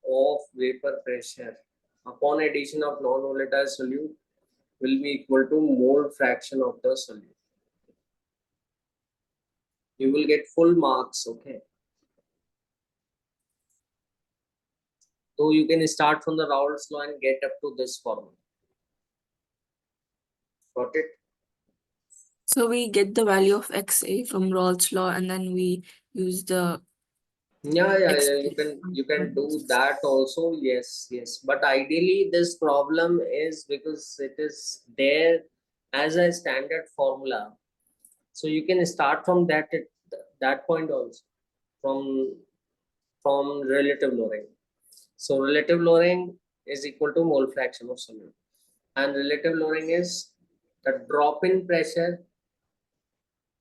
of vapor pressure upon addition of non-volatile solute will be equal to mole fraction of the solute. You will get full marks, okay. So you can start from the Raoult's law and get up to this formula. Got it? So we get the value of XA from Raoult's law, and then we use the Yeah. XA. You can do that also. Yes. But ideally, this problem is because it is there as a standard formula. So you can start from that point also, from relative lowering. So relative lowering is equal to mole fraction of solute, and relative lowering is the drop in pressure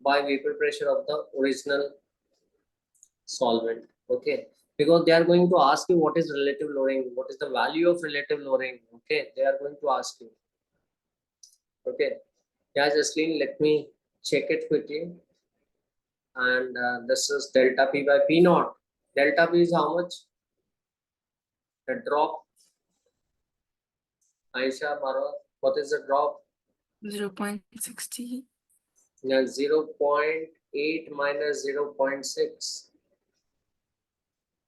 by vapor pressure of the original solvent. Okay, because they are going to ask you what is relative lowering, what is the value of relative lowering. Okay, they are going to ask you. Okay, yeah, Jasleen, let me check it quickly. And this is delta P by P naught. Delta P is how much? The drop. Aisha, Marwa, what is the drop? 0.60. Yeah, 0.8 minus 0.6.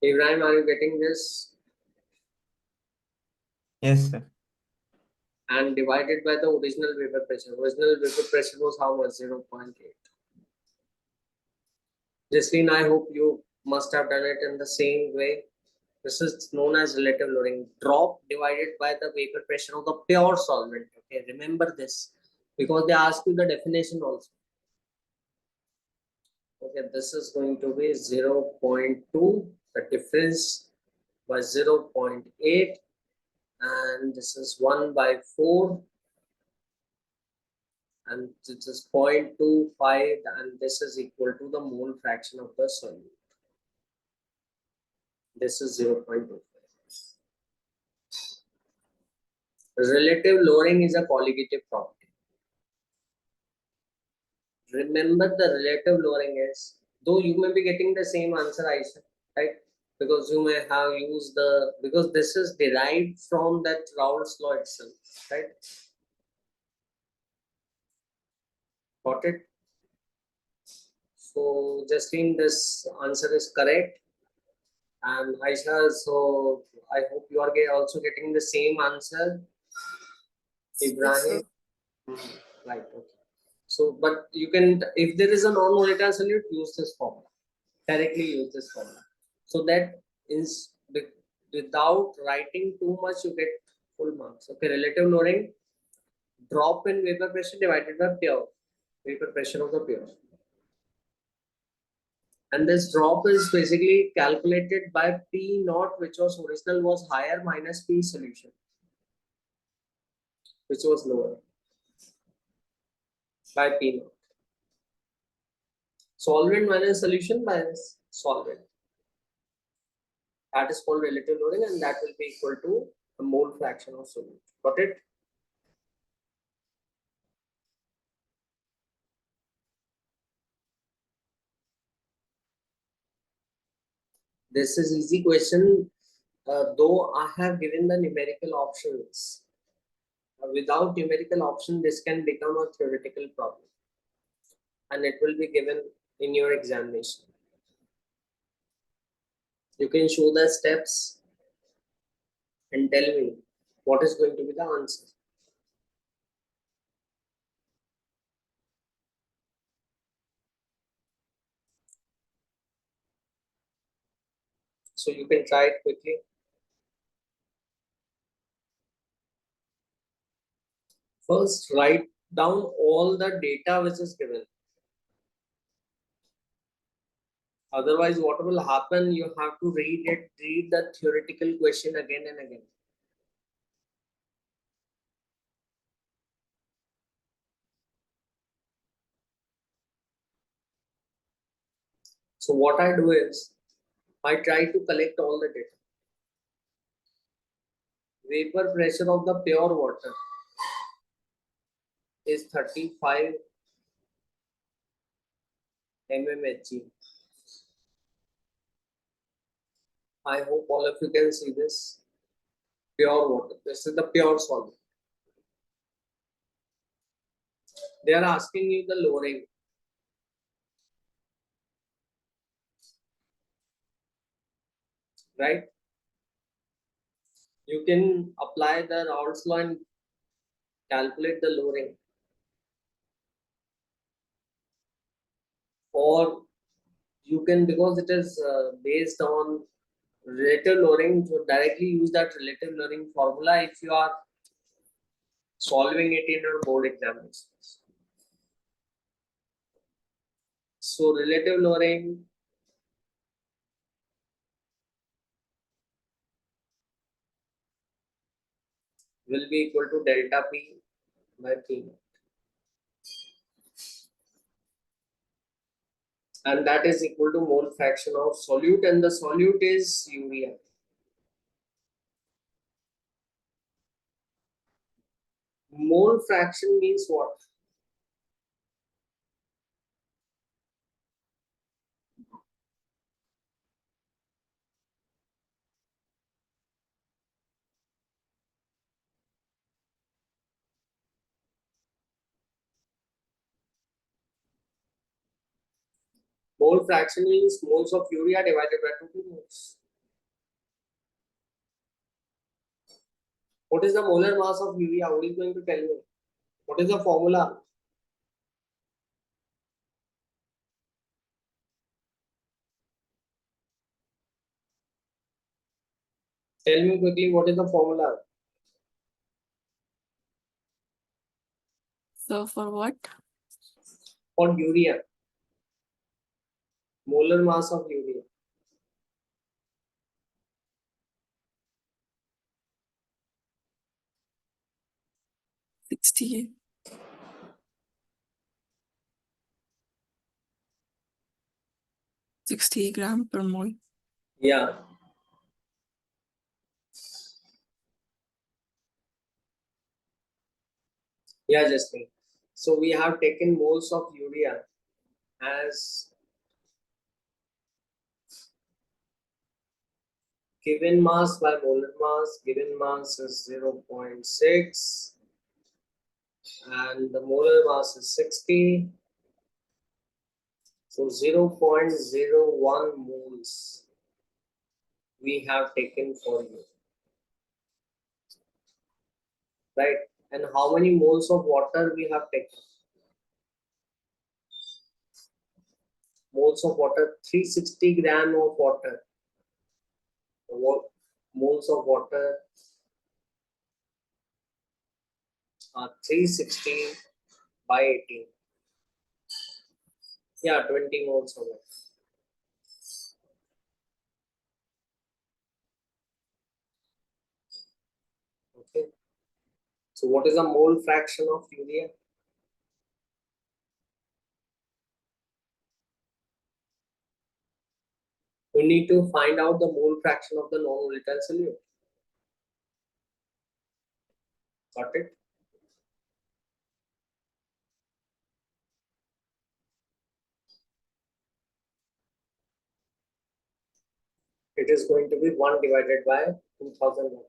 Ibrahim, are you getting this? Yes, sir. and divided by the original vapor pressure. Original vapor pressure was how much? 0.8. Justine, I hope you must have done it in the same way. This is known as relative loading. Drop divided by the vapor pressure of the pure solvent. Okay, remember this because they ask you the definition also. Okay, this is going to be 0.2, the difference by 0.8, and this is 1 by 4, and this is 0.25, and this is equal to the mole fraction of the solute. This is 0.25. Relative lowering is a colligative property. Remember, the relative lowering is, though you may be getting the same answer, Aisha, right? Because you may have used the, because this is derived from that Raoult's law itself, right? Got it? So, Justine, this answer is correct. And Aisha, so I hope you are also getting the same answer. Ibrahim, right? Okay. So, but you can, if there is a non-volatile solute, use this formula. Directly use this formula. So that is without writing too much, you get full marks. Okay, relative loading, drop in vapor pressure divided by pure vapor pressure of the pure. And this drop is basically calculated by P naught, which was original was higher minus P solution, which was lower by P naught. Solvent minus solution minus solvent. That is called relative loading, and that will be equal to the mole fraction of solute. Got it? This is easy question, though I have given the numerical options. Without numerical option, this can become a theoretical problem, and it will be given in your examination. You can show the steps and tell me what is going to be the answer. So you can try it quickly. First, write down all the data which is given. Otherwise, what will happen? You have to read the theoretical question again and again. So what I do is, I try to collect all the data. Vapor pressure of the pure water is 35 mmHg. I hope all of you can see this. Pure water. This is the pure solvent. They are asking you the lowering. Right? You can apply the Raoult's law and calculate the lowering. Or you can, because it is based on relative lowering, so directly use that relative lowering formula if you are solving it in your board examinations. So relative lowering will be equal to delta P by P naught. And that is equal to mole fraction of solute, and the solute is urea. Mole fraction means what? Mole fraction means moles of urea divided by 2 moles. What is the molar mass of urea? What is going to tell me? What is the formula? Tell me quickly, what is the formula? So for what? For urea. Molar mass of urea. 60. 60 gram per mole. Yeah. Yeah, Justin. So we have taken moles of urea as given mass by molar mass. Given mass is 0.6 and the molar mass is 60. So 0.01 moles we have taken for you, right? And how many moles of water we have taken? Moles of water, 360 gram of water. Moles of water are 360 by 18. Yeah, 20 moles of water. Okay. So what is the mole fraction of urea? We need to find out the mole fraction of the non-volatile solute. Got it? It is going to be 1 divided by 2001.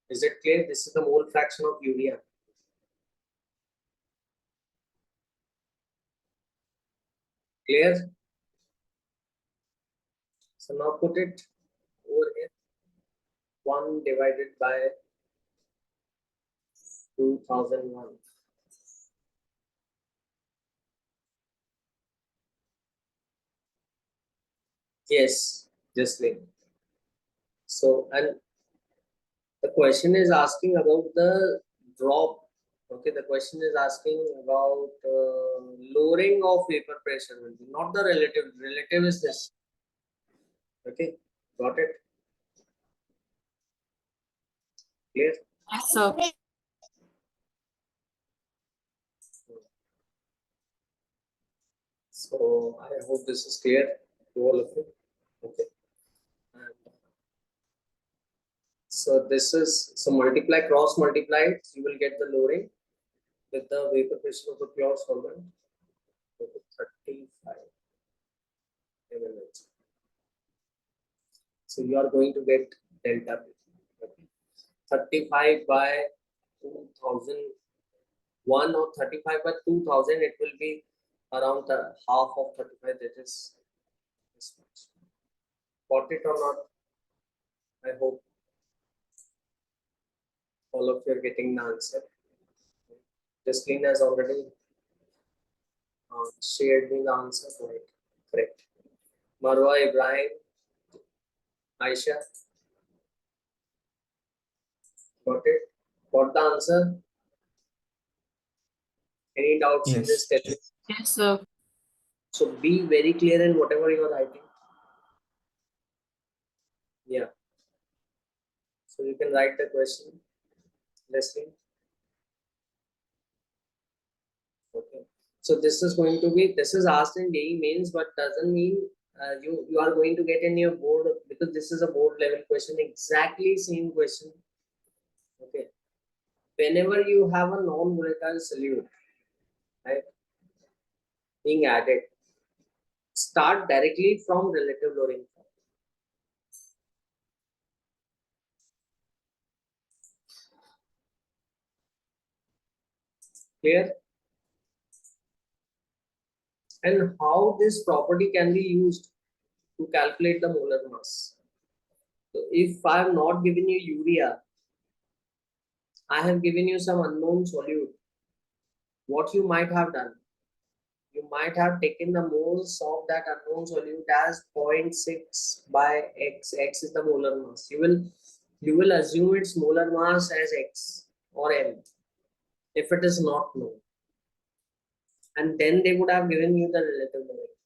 Is it clear? This is the mole fraction of urea. Clear? So now put it over here. 1 divided by 2001. Yes, just like. So, and the question is asking about the drop. Okay, the question is asking about lowering of vapor pressure, not the relative. Relative is this. Okay, got it? Clear? So So I hope this is clear to all of you. Okay. And so this is, so multiply, cross multiply, you will get the lowering with the vapor pressure of the pure solvent. 35 mmHg. So you are going to get delta P. Okay. 35 by 2001 or 35 by 2000, it will be around the half of 35, that is this much. Got it or not? I hope all of you are getting the answer. Jasleen has already shared me the answer, right? Correct. Marwa, Ibrahim, Aisha, got it? Got the answer? Any doubts in this? Yes. Tell me. yes, so So be very clear in whatever you are writing. Yeah. So you can write the question. Leslie. Okay. So this is going to be, this is asked in JEE mains, but doesn't mean you are going to get in your board, because this is a board level question, exactly same question. Okay. Whenever you have a non-volatile solute, right, being added, start directly from relative lowering. Clear? And how this property can be used to calculate the molar mass. So if I have not given you urea, I have given you some unknown solute. What you might have done, you might have taken the moles of that unknown solute as 0.6 by x. X is the molar mass. You will assume its molar mass as x or m if it is not known, and then they would have given you the relative lowering.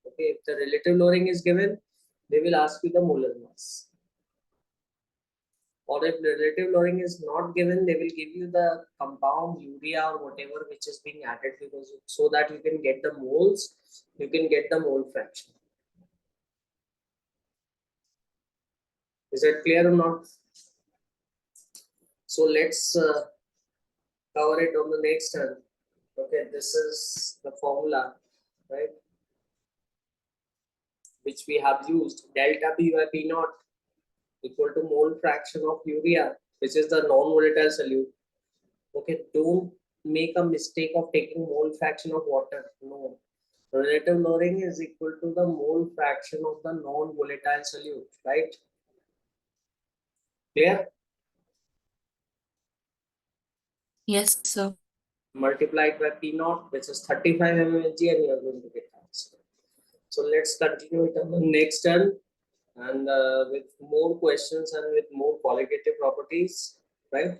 Okay, if the relative lowering is given, they will ask you the molar mass. Or if the relative lowering is not given, they will give you the compound urea or whatever which is being added to those, so that you can get the moles, you can get the mole fraction. Is that clear or not? So let's cover it on the next turn. Okay, this is the formula, right, which we have used. Delta P by P naught equal to mole fraction of urea, which is the non-volatile solute. Okay, don't make a mistake of taking mole fraction of water. No, relative lowering is equal to the mole fraction of the non-volatile solute, right? Clear? Yes, sir. Multiplied by P naught, which is 35 mMHg, and you are going to get answer. So let's continue it on the next turn, and with more questions and with more qualitative properties, right?